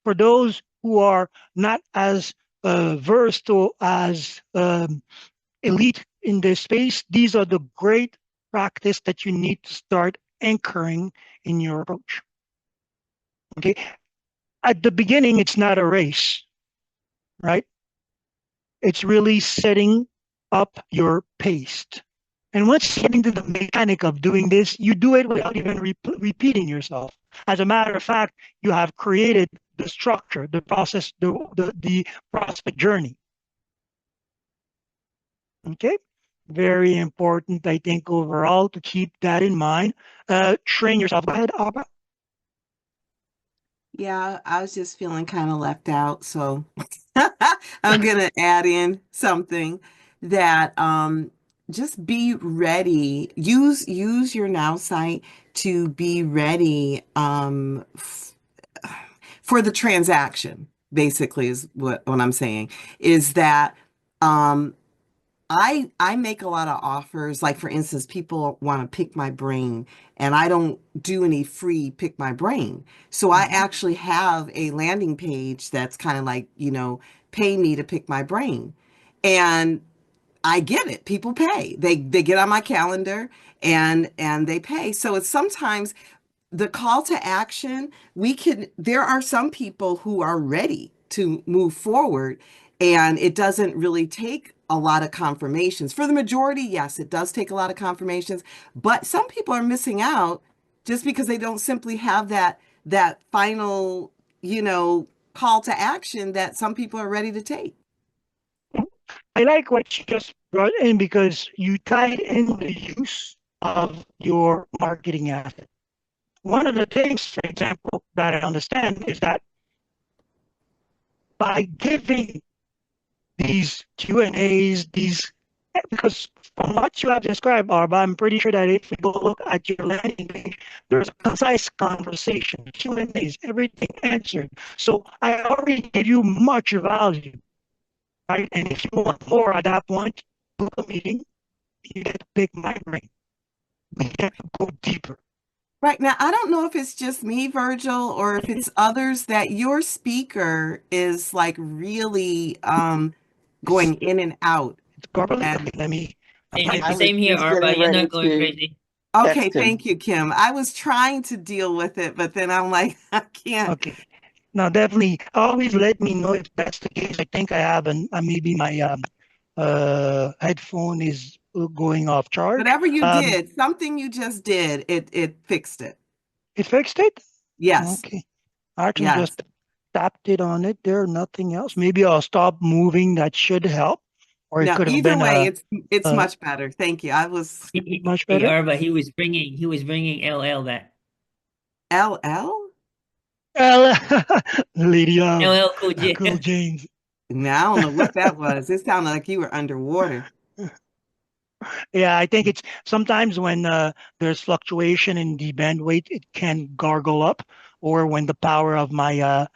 For those who are not as versed or as elite in this space, these are the great practice that you need to start anchoring in your approach. Okay. At the beginning, it's not a race, right? It's really setting up your pace. And once you get into the mechanic of doing this, you do it without even repeating yourself. As a matter of fact, you have created the structure, the process, the prospect journey. Okay. Very important, I think, overall, to keep that in mind. Train yourself. Go ahead, Abba. Yeah, I was just feeling kind of left out, so I'm gonna add in something that just be ready. Use your Now site to be ready for the transaction, basically is what I'm saying, is that I make a lot of offers. Like for instance, people want to pick my brain and I don't do any free pick my brain. So I actually have a landing page that's kind of like, pay me to pick my brain. And I get it. People pay. They get on my calendar and they pay. So it's sometimes the call to action, there are some people who are ready to move forward, and it doesn't really take a lot of confirmations. For the majority, yes, it does take a lot of confirmations, but some people are missing out just because they don't simply have that final, call to action that some people are ready to take. I like what you just brought in because you tied in the use of your marketing asset. one of the things, for example, that I understand is that by giving these Q&As, these, because from what you have described, Arba, I'm pretty sure that if we go look at your landing page, there's a concise conversation, Q&As, everything answered. So I already gave you much value, right? And if you want more at that point, book a meeting, you get to pick my brain. We get to go deeper. Right now, I don't know if it's just me, Virgil, or if it's others that your speaker is like really going in and out. It's garbling. And Okay, let me Same, I find. was same here, just Arba. getting You're ready not going to crazy. okay, text him. thank you, Kim. I was trying to deal with it, but then I'm like, I can't. Okay. Now, definitely, always let me know if that's the case. I think I have maybe my headphone is going off charge. Whatever you did, something you just did, it fixed it. It fixed it? Yes, Okay. I actually yes. just tapped it on it there, nothing else. Maybe I'll stop moving. That should help. Or it No, could have either been way, it's a much better. Thank you. I was Hey, much better. Arba, he was bringing LL back. LL? Well, Lady of LL Cool J. Cool James. Now, I don't know what that was. It sounded like you were underwater. Yeah, I think it's sometimes when there's fluctuation in the bandwidth, it can gargle up, or when the power of my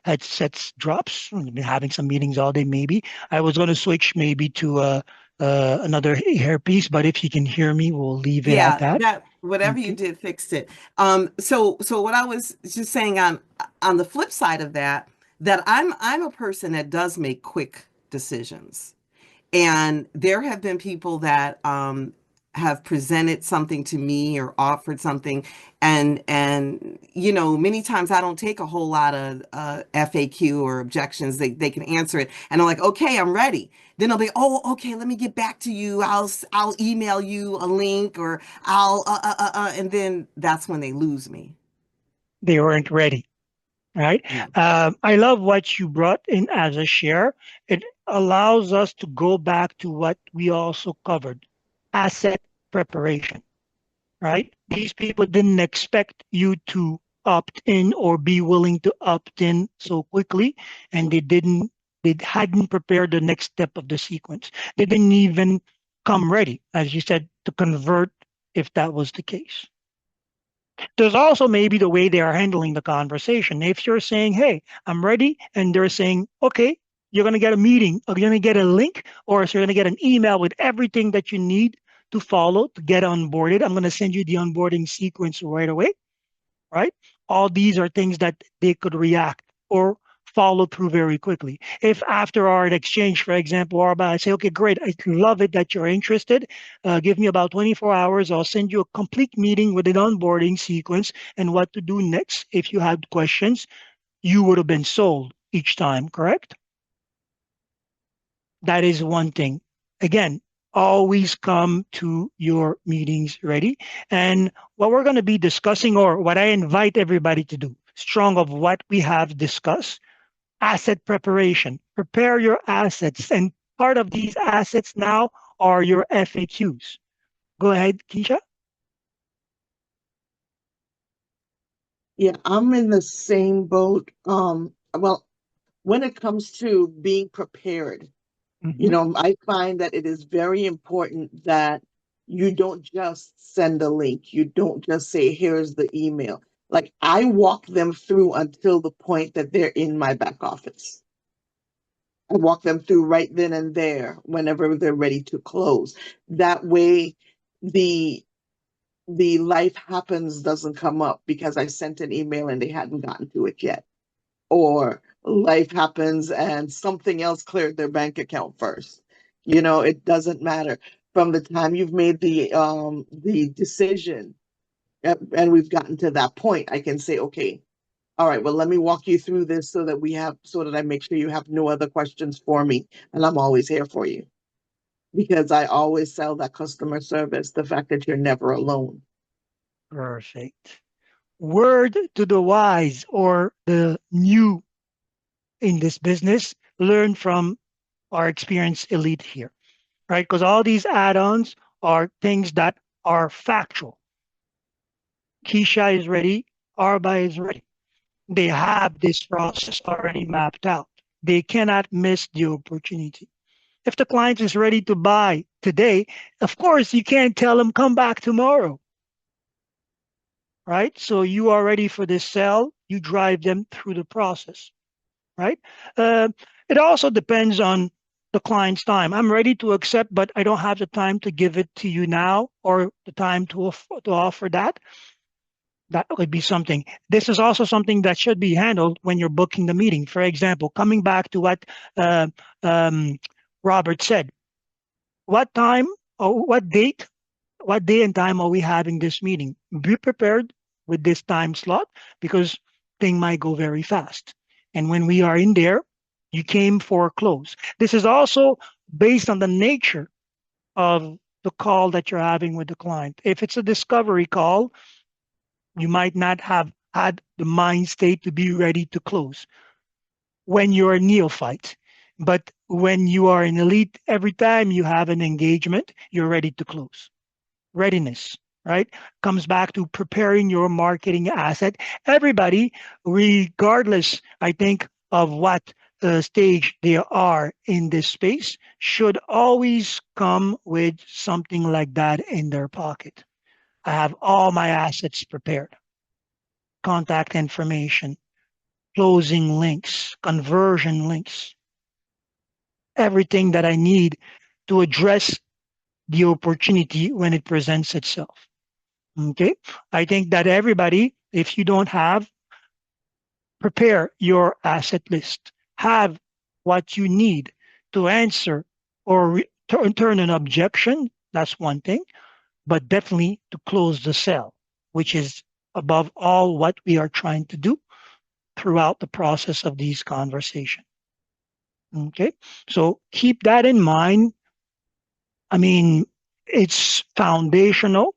headsets drops. I've been having some meetings all day. Maybe I was going to switch maybe to another hairpiece, but if you can hear me, we'll leave it at Yeah, that. that whatever you Okay. did fixed it. So what I was just saying on the flip side of that, that I'm a person that does make quick decisions. And there have been people that have presented something to me or offered something, and many times I don't take a whole lot of FAQ or objections. They can answer it, and I'm like, okay, I'm ready. Then they'll be, oh, okay, let me get back to you. I'll email you a link, or and then that's when they lose me. They weren't ready, right? Yeah. I love what you brought in as a share. It allows us to go back to what we also covered, asset preparation, right? These people didn't expect you to opt in or be willing to opt in so quickly, and they hadn't prepared the next step of the sequence. They didn't even come ready, as you said, to convert if that was the case. There's also maybe the way they are handling the conversation. If you're saying, hey, I'm ready, and they're saying, okay, you're going to get a meeting, or you're going to get a link, or so you're going to get an email with everything that you need to follow to get onboarded. I'm going to send you the onboarding sequence right away, right? All these are things that they could react or follow through very quickly. If after our exchange, for example, Arba, I say, okay, great, I love it that you're interested. Give me about 24 hours. I'll send you a complete meeting with an onboarding sequence and what to do next. If you had questions, you would have been sold each time, correct? That is one thing. Again, always come to your meetings ready. And what we're going to be discussing, or what I invite everybody to do, strong of what we have discussed, asset preparation. Prepare your assets. And part of these assets now are your FAQs. Go ahead, Keisha. Yeah, I'm in the same boat. Well, when it comes to being prepared, Mhm. I find that it is very important that you don't just send a link. You don't just say, here's the email. Like I walk them through until the point that they're in my back office. I walk them through right then and there whenever they're ready to close. That way the the life happens doesn't come up because I sent an email and they hadn't gotten to it yet. Or life happens and something else cleared their bank account first. It doesn't matter. From the time you've made the decision and we've gotten to that point, I can say, okay, all right, well, let me walk you through this so that I make sure you have no other questions for me. And I'm always here for you because I always sell that customer service, the fact that you're never alone. Perfect. Word to the wise or the new in this business, learn from our experienced elite here, right? Because all these add-ons are things that are factual. Keisha is ready, Arba is ready. They have this process already mapped out. They cannot miss the opportunity. If the client is ready to buy today, of course, you can't tell them come back tomorrow, right? So you are ready for this sell, you drive them through the process, right? Uh, it also depends on the client's time. I'm ready to accept, but I don't have the time to give it to you now or the time to offer that. That would be something. This is also something that should be handled when you're booking the meeting. For example, coming back to what uh, um, Robert said, what time or what day and time are we having this meeting? Be prepared with this time slot because thing might go very fast. And when we are in there, you came for a close. This is also based on the nature of the call that you're having with the client. If it's a discovery call, you might not have had the mind state to be ready to close when you're a neophyte. But when you are an elite, every time you have an engagement, you're ready to close. Readiness, right? Comes back to preparing your marketing asset. Everybody, regardless, I think, of what stage they are in this space, should always come with something like that in their pocket. I have all my assets prepared, contact information, closing links, conversion links, everything that I need to address the opportunity when it presents itself. Okay. I think that everybody, if you don't have, prepare your asset list, have what you need to answer or turn an objection. That's one thing, but definitely to close the sale, which is above all what we are trying to do throughout the process of these conversations. Okay. So keep that in mind. I mean, it's foundational.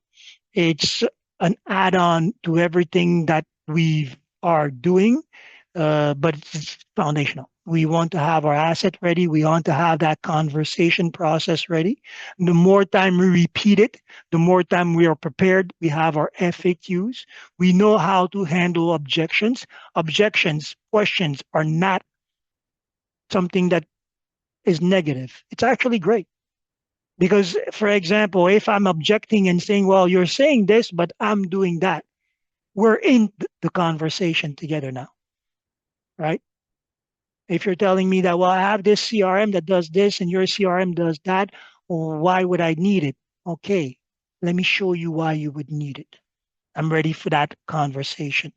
It's an add-on to everything that we are doing, but it's foundational. We want to have our asset ready. We want to have that conversation process ready. The more time we repeat it, the more time we are prepared. We have our FAQs. We know how to handle objections. Objections, questions are not something that is negative. It's actually great. Because, for example, if I'm objecting and saying, well, you're saying this, but I'm doing that, we're in the conversation together now, right? If you're telling me that, well, I have this CRM that does this and your CRM does that, why would I need it? Okay, let me show you why you would need it. I'm ready for that conversation.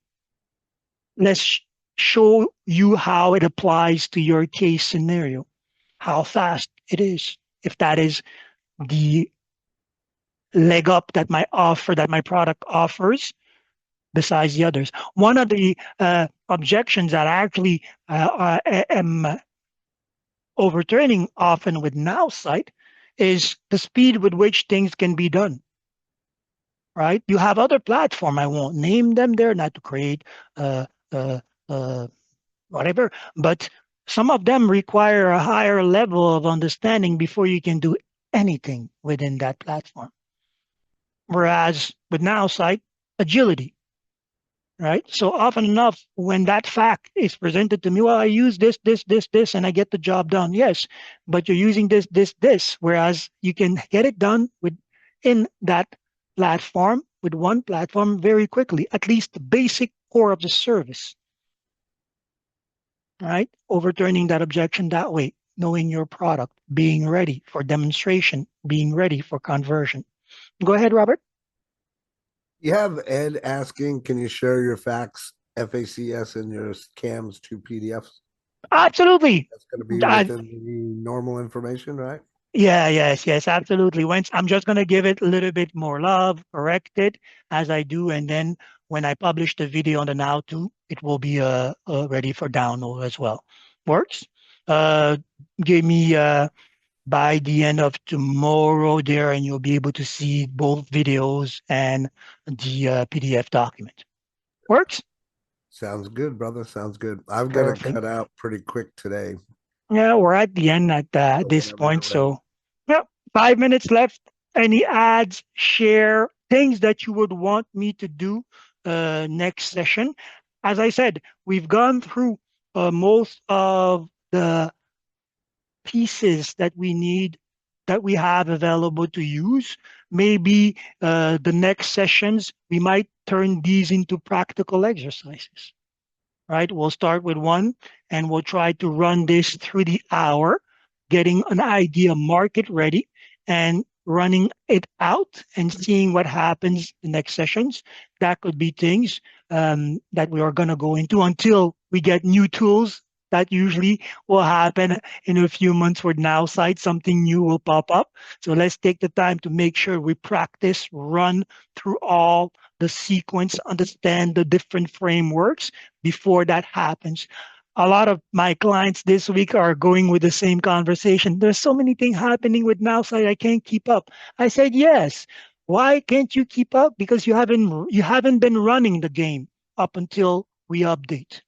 Let's show you how it applies to your case scenario, how fast it is, if that is the leg up that my product offers besides the others. One of the objections that I actually am overturning often with Nowsite is the speed with which things can be done. Right? You have other platform. I won't name them there, not to create uh, uh, uh, whatever, but some of them require a higher level of understanding before you can do anything within that platform. Whereas with Nowsite, agility, right? So often enough, when that fact is presented to me, well, I use this, and I get the job done. Yes, but you're using this, whereas you can get it done within that platform, with one platform very quickly, at least the basic core of the service, right? Overturning that objection that way, knowing your product, being ready for demonstration, being ready for conversion. Go ahead, Robert. You have Ed asking, can you share your facts, F.A.C.S, and your CAMs to PDFs? Absolutely. That's going to be within the normal information, right? Yeah, yes, absolutely. Once I'm just gonna give it a little bit more love, correct it as I do, and then when I publish the video on the Now too, it will be ready for download as well. Works. Uh, give me by the end of tomorrow there, and you'll be able to see both videos and the PDF document. Works. Sounds good, brother. Sounds good. I've got to Perfect. cut out pretty quick today. Yeah, we're at the end at this Whenever you're point. ready. So, yeah, 5 minutes left. Any ads, share, things that you would want me to do next session. As I said, we've gone through most of the pieces that we need, that we have available to use. Maybe the next sessions, we might turn these into practical exercises, right? We'll start with one and we'll try to run this through the hour, getting an idea market ready and running it out and seeing what happens the next sessions. That could be things that we are going to go into until we get new tools. That usually will happen in a few months with Nowsite. Something new will pop up. So let's take the time to make sure we practice, run through all the sequence, understand the different frameworks before that happens. A lot of my clients this week are going with the same conversation. There's so many things happening with Nowsite, I can't keep up. I said, yes. Why can't you keep up? Because you haven't been running the game up until we update,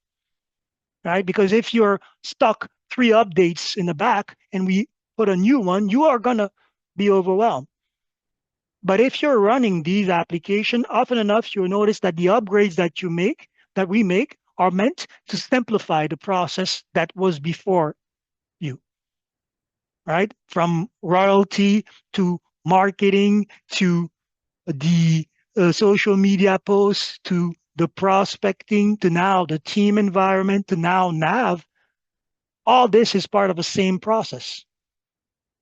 right? Because if you're stuck 3 updates in the back and we put a new one, you are gonna be overwhelmed. But if you're running these applications, often enough, you'll notice that the upgrades that we make, are meant to simplify the process that was before you, right? From royalty to marketing to the social media posts to the prospecting to now the team environment to now Nav. All this is part of the same process.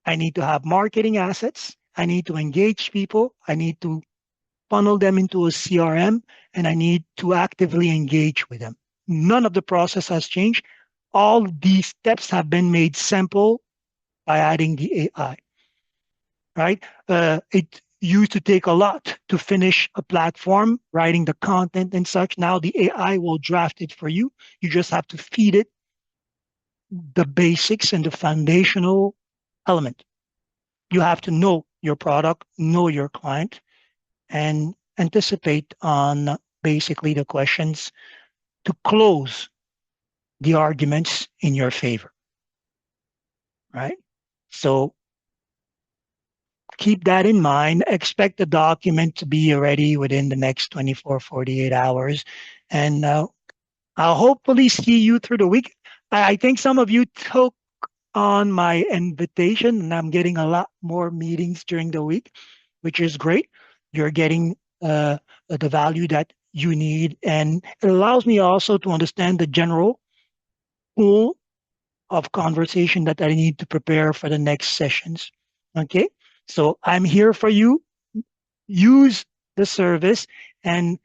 I need to have marketing assets. I need to engage people. I need to funnel them into a CRM, and I need to actively engage with them. None of the process has changed. All these steps have been made simple by adding the AI, right? It used to take a lot to finish a platform, writing the content and such. Now the AI will draft it for you. You just have to feed it the basics and the foundational element. You have to know your product, know your client, and anticipate on basically the questions to close the arguments in your favor, right? So keep that in mind. Expect the document to be ready within the next 24, 48 hours. And I'll hopefully see you through the week. I think some of you took on my invitation, and I'm getting a lot more meetings during the week, which is great. You're getting the value that you need, and it allows me also to understand the general pool of conversation that I need to prepare for the next sessions. Okay, so I'm here for you. Use the service and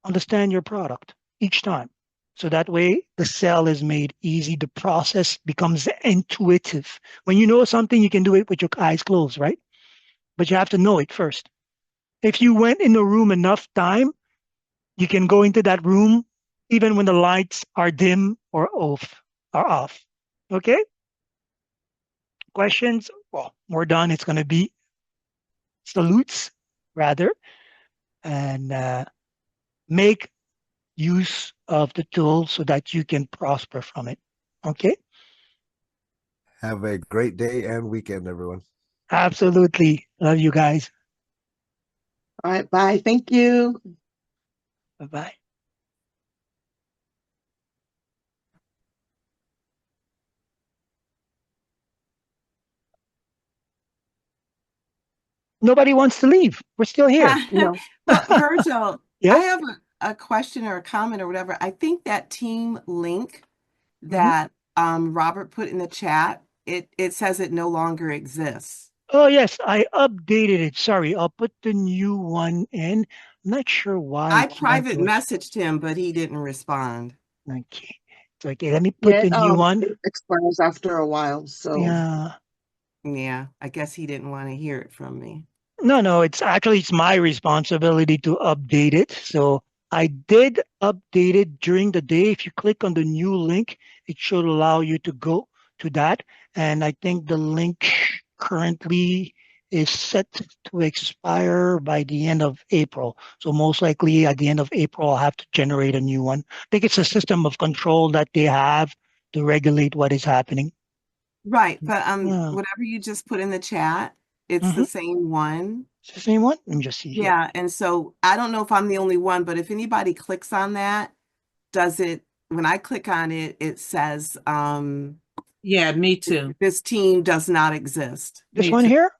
understand your product each time. So that way the sell is made easy. The process becomes intuitive. When you know something, you can do it with your eyes closed, right? But you have to know it first. If you went in a room enough time, you can go into that room even when the lights are dim or off. Okay? Questions? Well, we're done. It's going to be salutes rather, and make use of the tool so that you can prosper from it. Okay? Have a great day and weekend, everyone. Absolutely. Love you guys. All right, bye. Thank you. Bye-bye. Nobody wants to leave. We're still here. No. But Virgil, Yeah? I have a question or a comment or whatever. I think that team link that Robert put in the chat, it says it no longer exists. Oh, yes, I updated it. Sorry, I'll put the new one in. I'm not sure why. I private messaged him, but he didn't respond. Okay. So, okay, let me put the new one. It expires after a while, so. Yeah, I guess he didn't want to hear it from me. No, it's my responsibility to update it. So I did update it during the day. If you click on the new link, it should allow you to go to that. And I think the link currently is set to expire by the end of April. So most likely at the end of April, I'll have to generate a new one. I think it's a system of control that they have to regulate what is happening. Right, but whatever you just put in the chat, It's the same one. It's the same one. Let me just see here. Yeah, and so I don't know if I'm the only one, but if anybody clicks on that, when I click on it, it says Yeah, me too. this team does not exist. This Me one too. here,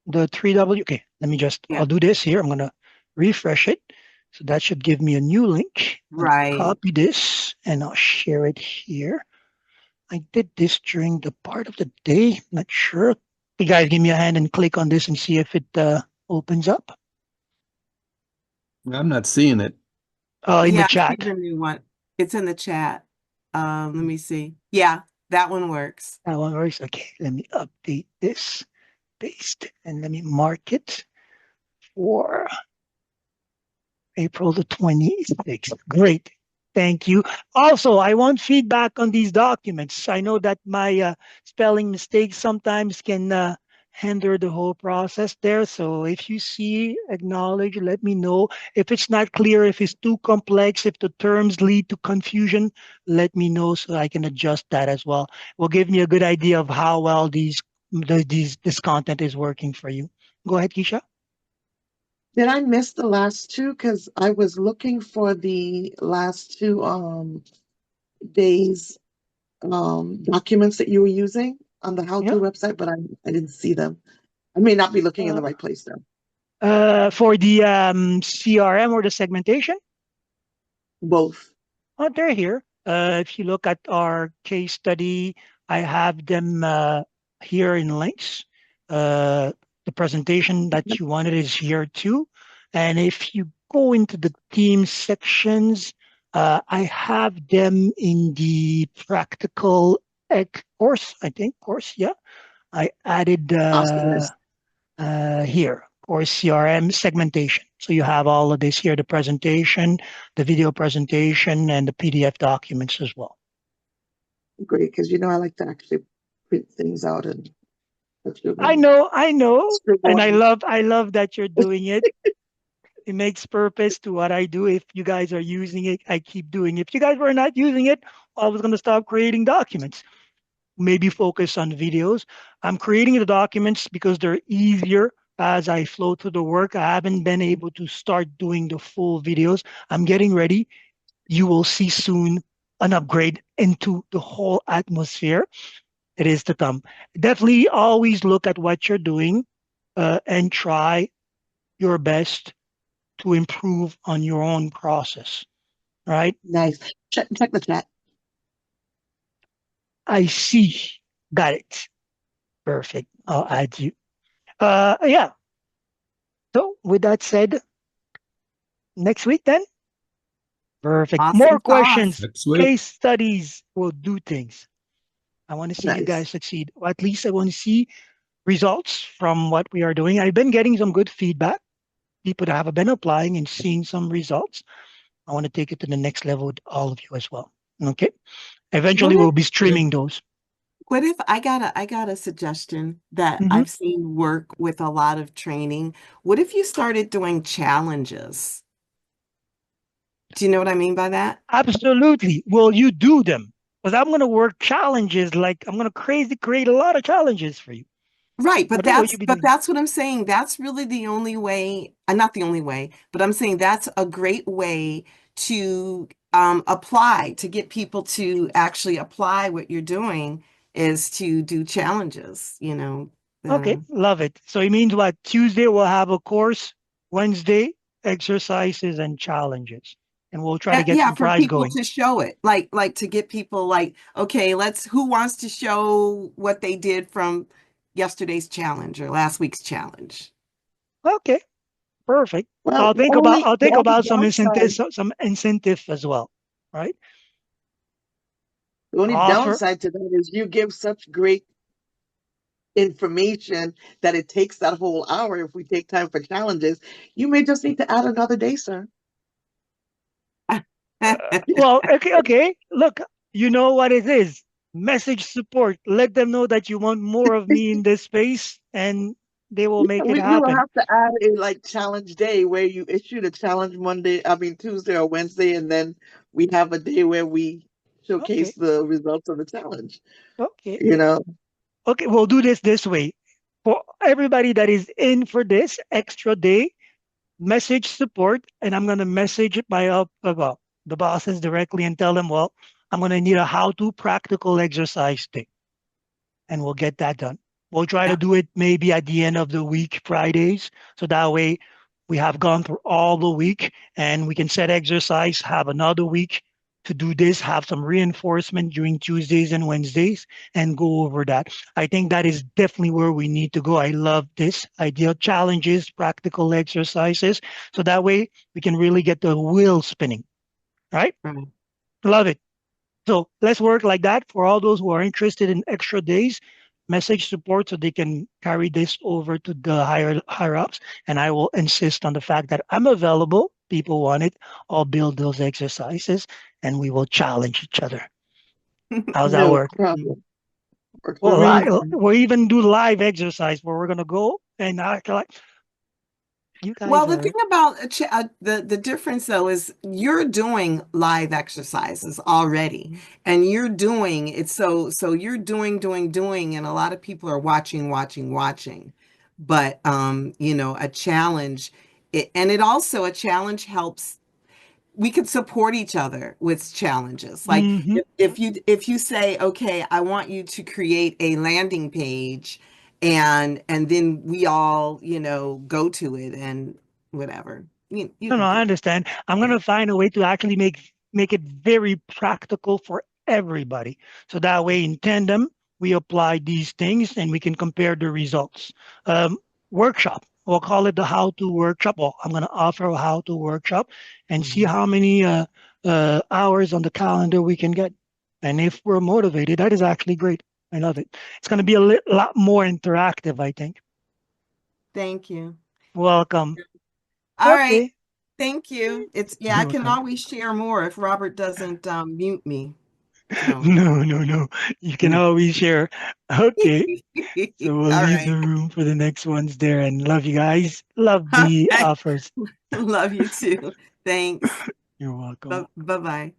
the 3W. Okay, let me just, Yeah. I'll do this here. I'm going to refresh it. So that should give me a new link. I'm gonna Right. copy this and I'll share it here. I did this during the part of the day. Not sure. You guys give me a hand and click on this and see if it opens up. I'm not seeing it. Oh, in the Yeah, I see chat. the new one. It's in the chat. Let me see. Yeah, that one works. That one works. Okay, let me update this, paste, and let me mark it for April the 26th. Great. Thank you. Also, I want feedback on these documents. I know that my spelling mistakes sometimes can hinder the whole process there. So if you see, acknowledge, let me know. If it's not clear, if it's too complex, if the terms lead to confusion, let me know so I can adjust that as well. Will give me a good idea of how well this content is working for you. Go ahead, Keisha. Did I miss the last two? Because I was looking for the last two days documents that you were using on the how-to Yeah. website, but I didn't see them. I may not be looking in the Uh, right place though. for the CRM or the segmentation, Both. oh, they're here. If you look at our case study, I have them here in links. The presentation that you wanted is here too. And if you go into the team sections, I have them in the practical course, I think, course, yeah. I added Awesomeness. here, or CRM segmentation. So you have all of this here, the presentation, the video presentation, and the PDF documents as well. Great, because you know I like to actually print things out and I know, and I love that you're doing it. It makes purpose to what I do. If you guys are using it, I keep doing it. If you guys were not using it, I was going to stop creating documents. Maybe focus on videos. I'm creating the documents because they're easier as I flow through the work. I haven't been able to start doing the full videos. I'm getting ready. You will see soon an upgrade into the whole atmosphere. It is to come. Definitely always look at what you're doing and try your best to improve on your own process, right? Nice. Check the chat. I see. Got it. Perfect. I'll add you. Yeah. So with that said, next week then. Perfect. Awesome More sauce. questions. Next week. Case studies will do things. I want to see you Nice. guys succeed. Or at least I want to see results from what we are doing. I've been getting some good feedback. People that have been applying and seeing some results. I want to take it to the next level with all of you as well. Okay. Eventually, What we'll if, be streaming those. what if I got a suggestion that Mhm. I've seen work with a lot of training? What if you started doing challenges? Do you know what I mean by that? Absolutely. Will you do them? Because I'm going to work challenges. Like I'm going to create a lot of challenges for you. Right, but Whatever you be doing. that's what I'm saying. That's really the only way, not the only way, but I'm saying that's a great way to apply, to get people to actually apply what you're doing is to do challenges, you know. Okay, love it. So it means what? Tuesday we'll have a course, Wednesday exercises and challenges, and we'll try to get Yeah, some for prize people going. to show it, like to get people like, okay, who wants to show what they did from yesterday's challenge or last week's challenge? Okay, perfect. Well, I'll the think only about downside, some incentive as well, right? the only Offer. downside to that is you give such great information that it takes that whole hour. If we take time for challenges, you may just need to add another day, sir. Well, okay. Look, you know what it is. Message support. Let them know that you want more of me in this space, and they will Yeah, make it we will happen. have to add a like challenge day where you issue the challenge Tuesday or Wednesday, and then we have a day where we showcase Okay. the results of the challenge. Okay. You know, Okay. We'll do this way. For everybody that is in for this extra day, message support, and I'm going to message well, the bosses directly and tell them, well, I'm going to need a how-to practical exercise day, and we'll get that done. We'll try to Yeah. do it maybe at the end of the week, Fridays, so that way we have gone through all the week and we can set exercise, have another week to do this, have some reinforcement during Tuesdays and Wednesdays, and go over that. I think that is definitely where we need to go. I love this idea, challenges, practical exercises, so that way we can really get the wheel spinning, right? Right. Love it. So let's work like that for all those who are interested in extra days. Message support so they can carry this over to the higher ups. And I will insist on the fact that I'm available. People want it. I'll build those exercises and we will challenge each other. How's that No work? problem. Works for Well, me. we'll even do live exercise where we're gonna go and act like you Well, guys the are. thing about the difference though is you're doing live exercises already, and you're doing it. So you're doing, and a lot of people are watching. But a challenge, and it also a challenge helps. We could support each other with challenges. Like Mm-hmm. if you say, okay, I want you to create a landing page, and then we all go to it and whatever you No, no, can do. I understand. I'm Yeah. gonna find a way to actually make it very practical for everybody. So that way, in tandem, we apply these things and we can compare the results. Workshop. We'll call it the how-to workshop. Well, I'm gonna offer a how-to workshop and see Mhm. how many hours on the calendar we can get. And if we're motivated, that is actually great. I love it. It's gonna be a lot more interactive, I think. Thank you. Welcome. All right. Okay. Thank you. I You're can welcome. always share more if Robert doesn't mute me. So, No, no, no. You can always share. Okay. So we'll all leave the right. room for the next ones there and love you guys. Love the Okay. offers. Love you too. Thanks. You're welcome. Bye-bye.